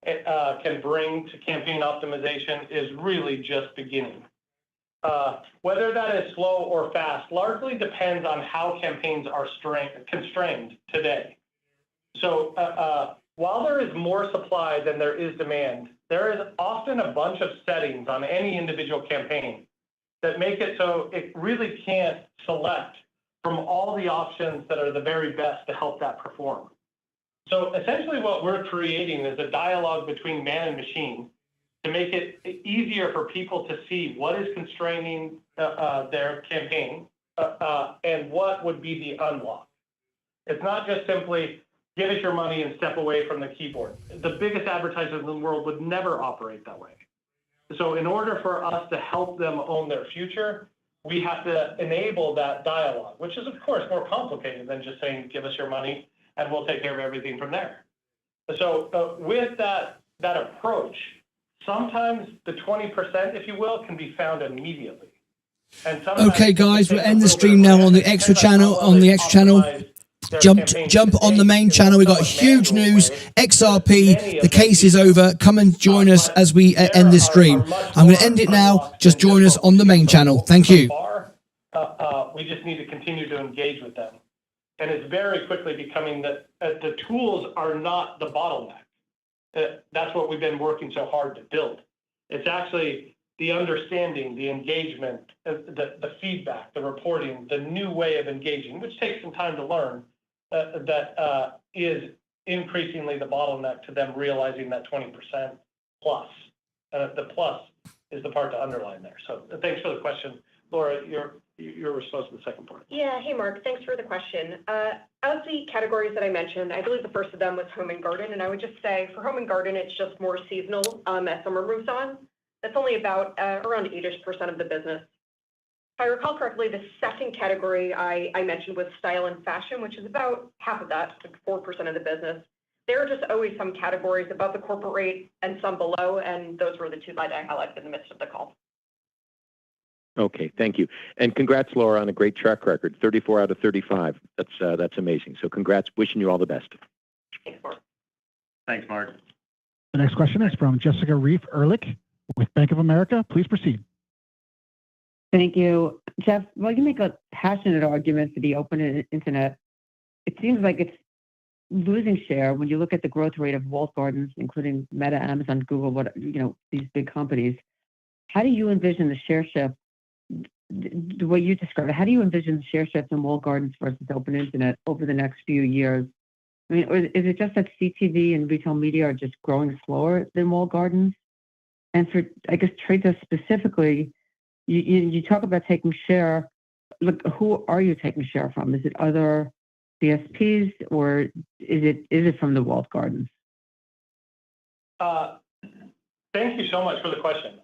can bring to campaign optimization is really just beginning. Whether that is slow or fast largely depends on how campaigns are constrained today. So while there is more supply than there is demand, there is often a bunch of settings on any individual campaign that make it so it really can't select from all the options that are the very best to help that perform. So essentially what we're creating is a dialogue between man and machine to make it easier for people to see what is constraining their campaign and what would be the unlock. It's not just simply give us your money and step away from the keyboard. The biggest advertisers in the world would never operate that way. So in order for us to help them own their future, we have to enable that dialogue, which is of course more complicated than just saying, give us your money and we'll take care of everything from there. So with that approach, sometimes the 20%, if you will, can be found immediately. And okay, guys, we'll end the stream now on the extra channel. Jump on the main channel. We got huge news. XRP, the case is over. Come and join us as we end this stream. I'm going to end it now. Just join us on the main channel. Thank you. We just need to continue to engage with them. And it's very quickly becoming that the tools are not the bottleneck. That's what we've been working so hard to build. It's actually the understanding, the engagement, the feedback, the reporting, the new way of engaging, which takes some time to learn, that is increasingly the bottleneck to them realizing that 20% plus. The plus is the part to underline there. So thanks for the question. Laura, your response to the second part. Yeah, hey Mark, thanks for the question. Of the categories that I mentioned, I believe the first of them was home and garden, and I would just say for home and garden, it's just more seasonal as summer moves on. That's only about around 8% of the business. If I recall correctly, the second category I mentioned was style and fashion, which is about half of that, like 4% of the business. There are just always some categories above the corporate rate and some below, and those were the two that I highlighted in the midst of the call. Okay, thank you. And congrats, Laura, on a great track record, 34 out of 35. That's amazing. So congrats, wishing you all the best. Thanks, Mark. Thanks, Mark. The next question is from Jessica Reif Ehrlich with Bank of America. Please proceed. Thank you. Jeff, while you make a passionate argument for the open internet, it seems like it's losing share when you look at the growth rate of walled gardens, including Meta, Amazon, Google, these big companies. How do you envision the share shift? The way you describe it, how do you envision the share shift in walled gardens versus open internet over the next few years? I mean, or is it just that CTV and retail media are just growing slower than walled gardens? And for, I guess, Trade Desk specifically, you talk about taking share. Look, who are you taking share from? Is it other DSPs or is it from the walled gardens? Thank you so much for the question.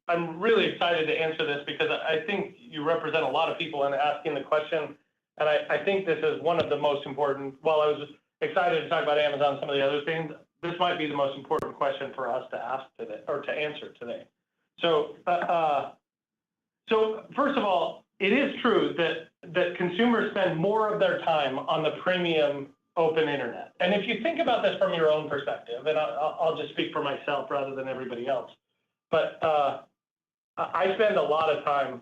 I'm really excited to answer this because I think you represent a lot of people in asking the question. And I think this is one of the most important, while I was excited to talk about Amazon and some of the other things, this might be the most important question for us to ask today or to answer today. So first of all, it is true that consumers spend more of their time on the premium open internet. And if you think about this from your own perspective, and I'll just speak for myself rather than everybody else, but I spend a lot of time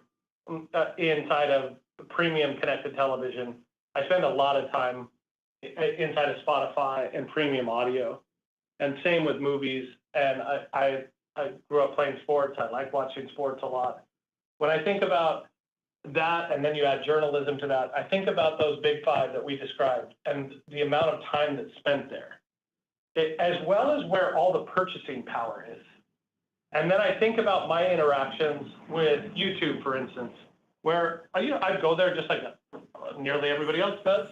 inside of premium connected television. I spend a lot of time inside of Spotify and premium audio, and same with movies. And I grew up playing sports. I like watching sports a lot. When I think about that, and then you add journalism to that, I think about those big five that we described and the amount of time that's spent there, as well as where all the purchasing power is. And then I think about my interactions with YouTube, for instance, where I go there just like nearly everybody else does.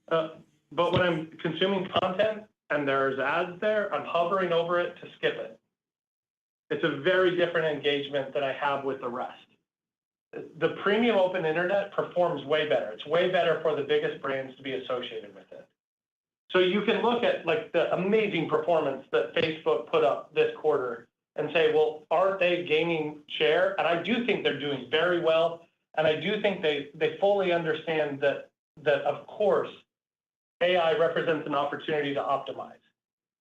But when I'm consuming content and there's ads there, I'm hovering over it to skip it. It's a very different engagement than I have with the rest. the premium open internet performs way better. It's way better for the biggest brands to be associated with it. So you can look at like the amazing performance that Facebook put up this quarter and say, well, aren't they gaining share? And I do think they're doing very well. And I do think they fully understand that of course, AI represents an opportunity to optimize.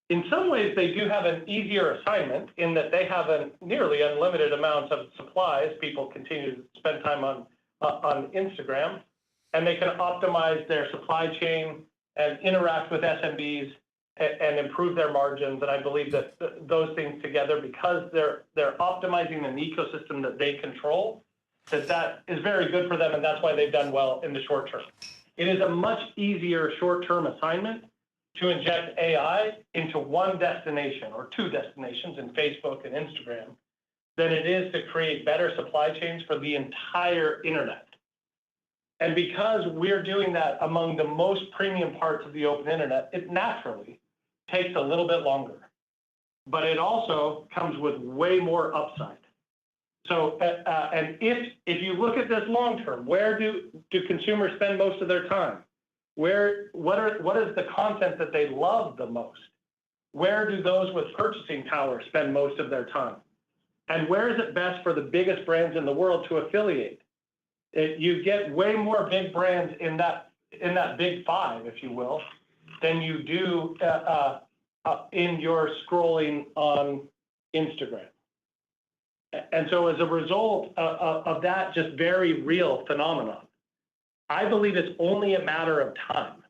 In some ways, they do have an easier assignment in that they have a nearly unlimited amount of supplies. People continue to spend time on Instagram, and they can optimize their supply chain and interact with SMBs and improve their margins. And I believe that those things together, because they're optimizing an ecosystem that they control, that is very good for them, and that's why they've done well in the short term. It is a much easier short-term assignment to inject AI into one destination or two destinations in Facebook and Instagram than it is to create better supply chains for the entire internet. And because we're doing that among the most premium parts of the open internet, it naturally takes a little bit longer, but it also comes with way more upside. So, and if you look at this long term, where do consumers spend most of their time? What is the content that they love the most? Where do those with purchasing power spend most of their time? And where is it best for the biggest brands in the world to affiliate? You get way more big brands in that big five, if you will, than you do in your scrolling on Instagram. And so as a result of that just very real phenomenon, I believe it's only a matter of time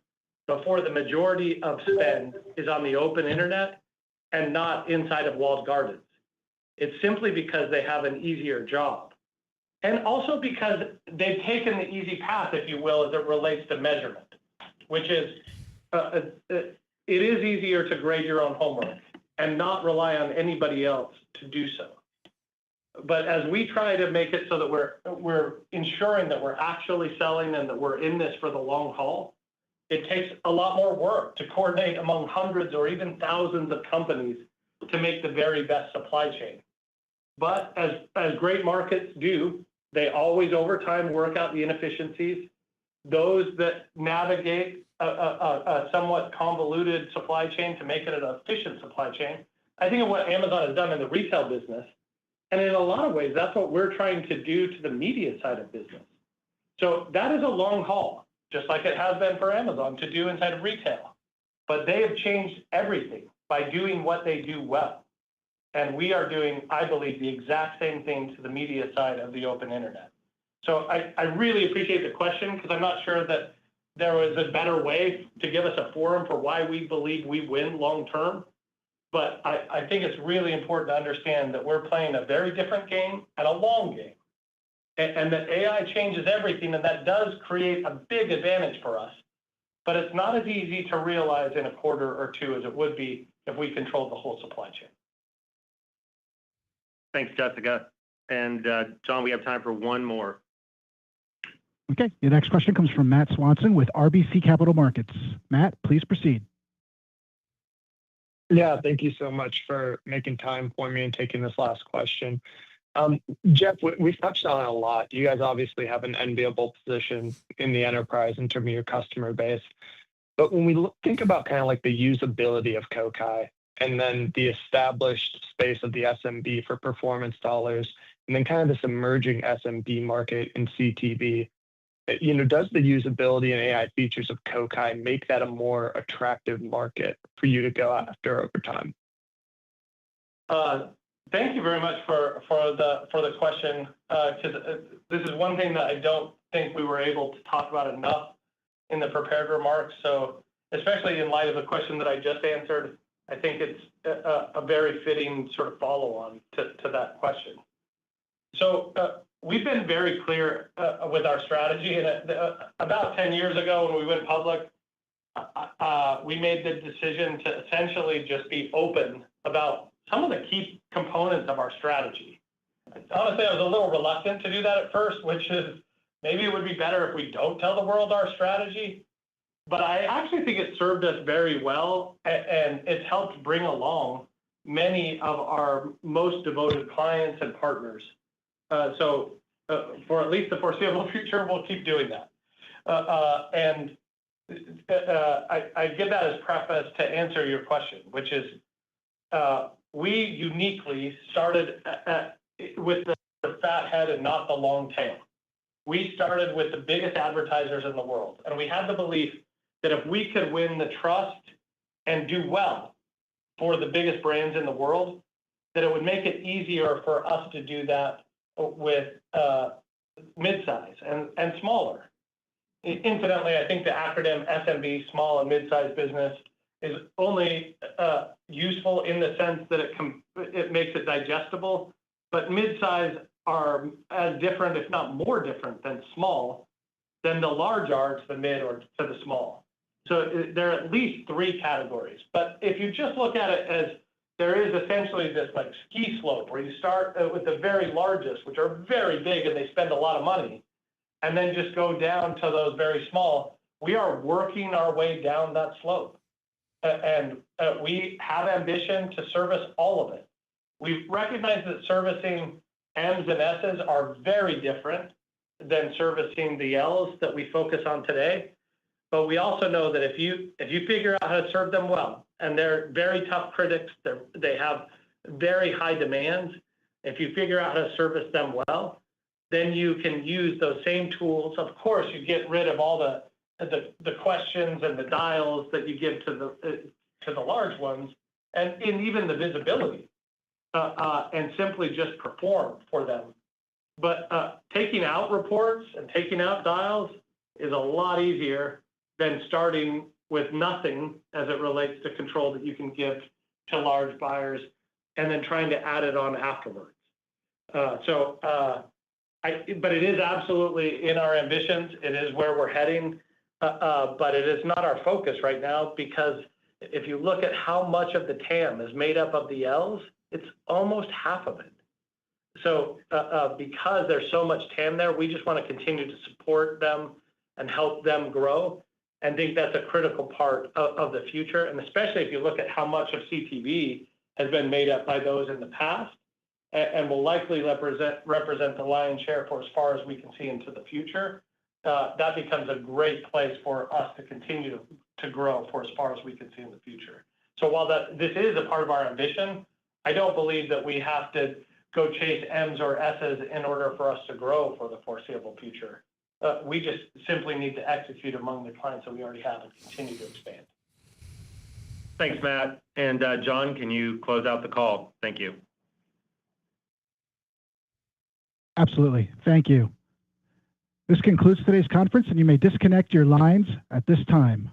before the majority of spend is on the open internet and not inside of walled gardens. It's simply because they have an easier job. And also because they've taken the easy path, if you will, as it relates to measurement, which is it is easier to grade your own homework and not rely on anybody else to do so. But as we try to make it so that we're ensuring that we're actually selling and that we're in this for the long haul, it takes a lot more work to coordinate among hundreds or even thousands of companies to make the very best supply chain. But as great markets do, they always over time work out the inefficiencies. Those that navigate a somewhat convoluted supply chain to make it an efficient supply chain, I think of what Amazon has done in the retail business. And in a lot of ways, that's what we're trying to do to the media side of business. So that is a long haul, just like it has been for Amazon to do inside of retail. But they have changed everything by doing what they do well. And we are doing, I believe, the exact same thing to the media side of the open internet. So I really appreciate the question because I'm not sure that there was a better way to give us a forum for why we believe we win long term. But I think it's really important to understand that we're playing a very different game and a long game. And that AI changes everything, and that does create a big advantage for us. But it's not as easy to realize in a quarter or two as it would be if we controlled the whole supply chain. Thanks, Jessica. And John, we have time for one more. Okay, the next question comes from Matt Swanson with RBC Capital Markets. Matt, please proceed. Yeah, thank you so much for making time for me and taking this last question. Jeff, we've touched on it a lot. You guys obviously have an enviable position in the enterprise in terms of your customer base. But when we think about kind of like the usability of Kokai and then the established space of the SMB for performance dollars, and then kind of this emerging SMB market in CTV, does the usability and AI features of Kokai make that a more attractive market for you to go after over time? Thank you very much for the question, because this is one thing that I don't think we were able to talk about enough in the prepared remarks. So especially in light of the question that I just answered, I think it's a very fitting sort of follow-on to that question. So we've been very clear with our strategy. And about 10 years ago when we went public, we made the decision to essentially just be open about some of the key components of our strategy. Honestly, I was a little reluctant to do that at first, which is maybe it would be better if we don't tell the world our strategy. But I actually think it served us very well, and it's helped bring along many of our most devoted clients and partners. So for at least the foreseeable future, we'll keep doing that. And I give that as preface to answer your question, which is we uniquely started with the fat head and not the long tail. We started with the biggest advertisers in the world, and we had the belief that if we could win the trust and do well for the biggest brands in the world, that it would make it easier for us to do that with mid-size and smaller. Incidentally, I think the acronym SMB, small and mid-size business, is only useful in the sense that it makes it digestible, but mid-size are as different, if not more different than small, than the large are to the mid or to the small. So there are at least three categories. But if you just look at it as there is essentially this like ski slope where you start with the very largest, which are very big and they spend a lot of money, and then just go down to those very small, we are working our way down that slope. And we have ambition to service all of it. We recognize that servicing M's and S's are very different than servicing the L's that we focus on today. But we also know that if you figure out how to serve them well, and they're very tough critics, they have very high demands. If you figure out how to service them well, then you can use those same tools. Of course, you get rid of all the questions and the dials that you give to the large ones, and even the visibility, and simply just perform for them. But taking out reports and taking out dials is a lot easier than starting with nothing as it relates to control that you can give to large buyers and then trying to add it on afterwards. But it is absolutely in our ambitions. It is where we're heading, but it is not our focus right now, because if you look at how much of the TAM is made up of the L's, it's almost half of it. So because there's so much TAM there, we just want to continue to support them and help them grow, and think that's a critical part of the future. And especially if you look at how much of CTV has been made up by those in the past, and will likely represent the lion's share for as far as we can see into the future, that becomes a great place for us to continue to grow for as far as we can see in the future. So while this is a part of our ambition, I don't believe that we have to go chase M's or S's in order for us to grow for the foreseeable future. We just simply need to execute among the clients that we already have and continue to expand. Thanks, Matt. And John, can you close out the call? Thank you. Absolutely. Thank you. This concludes today's conference, and you may disconnect your lines at this time.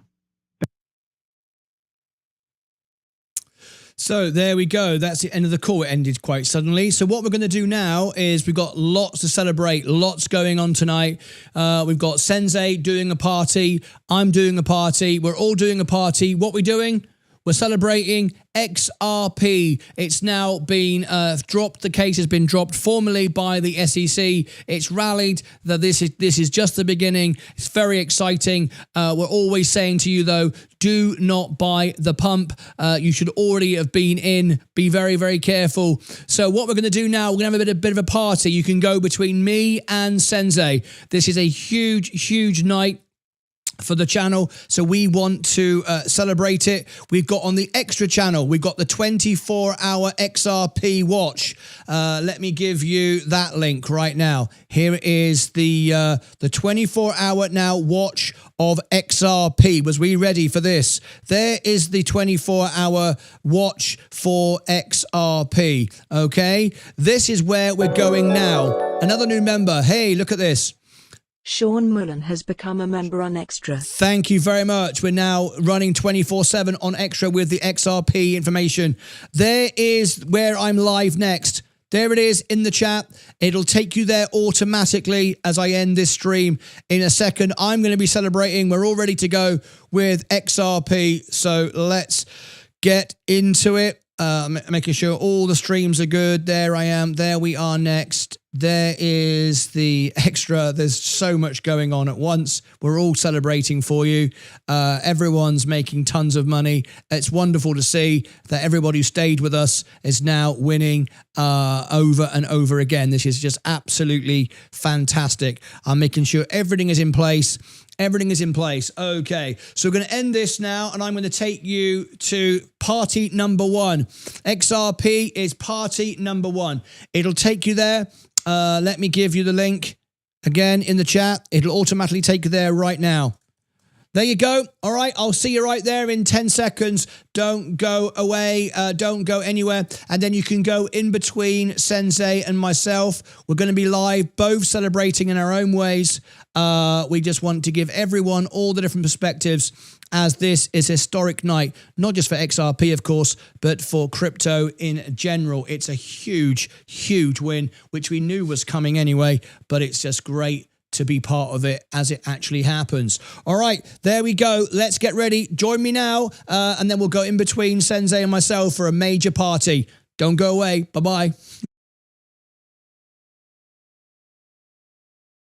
So there we go. That's the end of the call. It ended quite suddenly. So what we're going to do now is we've got lots to celebrate, lots going on tonight. We've got Sensei doing a party. I'm doing a party. We're all doing a party. What we're doing? We're celebrating XRP. It's now been dropped. The case has been dropped formally by the SEC. It's rallied. This is just the beginning. It's very exciting. We're always saying to you, though, do not buy the pump. You should already have been in. Be very, very careful. So what we're going to do now, we're going to have a bit of a party. You can go between me and Sensei. This is a huge, huge night for the channel, so we want to celebrate it. We've got on the extra channel, we've got the 24-hour XRP watch. Let me give you that link right now. Here is the 24-hour now watch of XRP. Was we ready for this? There is the 24-hour watch for XRP. Okay, this is where we're going now. Another new member. Hey, look at this. Sean Mullen has become a member on Extra. Thank you very much. We're now running 24/7 on Extra with the XRP information. There is where I'm live next. There it is in the chat. It'll take you there automatically as I end this stream in a second. I'm going to be celebrating. We're all ready to go with XRP. So let's get into it. Making sure all the streams are good. There I am. There we are next. There is the extra. There's so much going on at once. We're all celebrating for you. Everyone's making tons of money. It's wonderful to see that everybody who stayed with us is now winning over and over again. This is just absolutely fantastic. I'm making sure everything is in place. Everything is in place. Okay, so we're going to end this now, and I'm going to take you to party number 1. XRP is party number 1. It'll take you there. Let me give you the link again in the chat. It'll automatically take you there right now. There you go. All right, I'll see you right there in 10 seconds. Don't go away. Don't go anywhere. And then you can go in between Sensei and myself. We're going to be live, both celebrating in our own ways. We just want to give everyone all the different perspectives, as this is a historic night, not just for XRP, of course, but for crypto in general. It's a huge, huge win, which we knew was coming anyway, but it's just great to be part of it as it actually happens. All right, there we go. Let's get ready. Join me now, and then we'll go in between Sensei and myself for a major party. Don't go away. Bye-bye.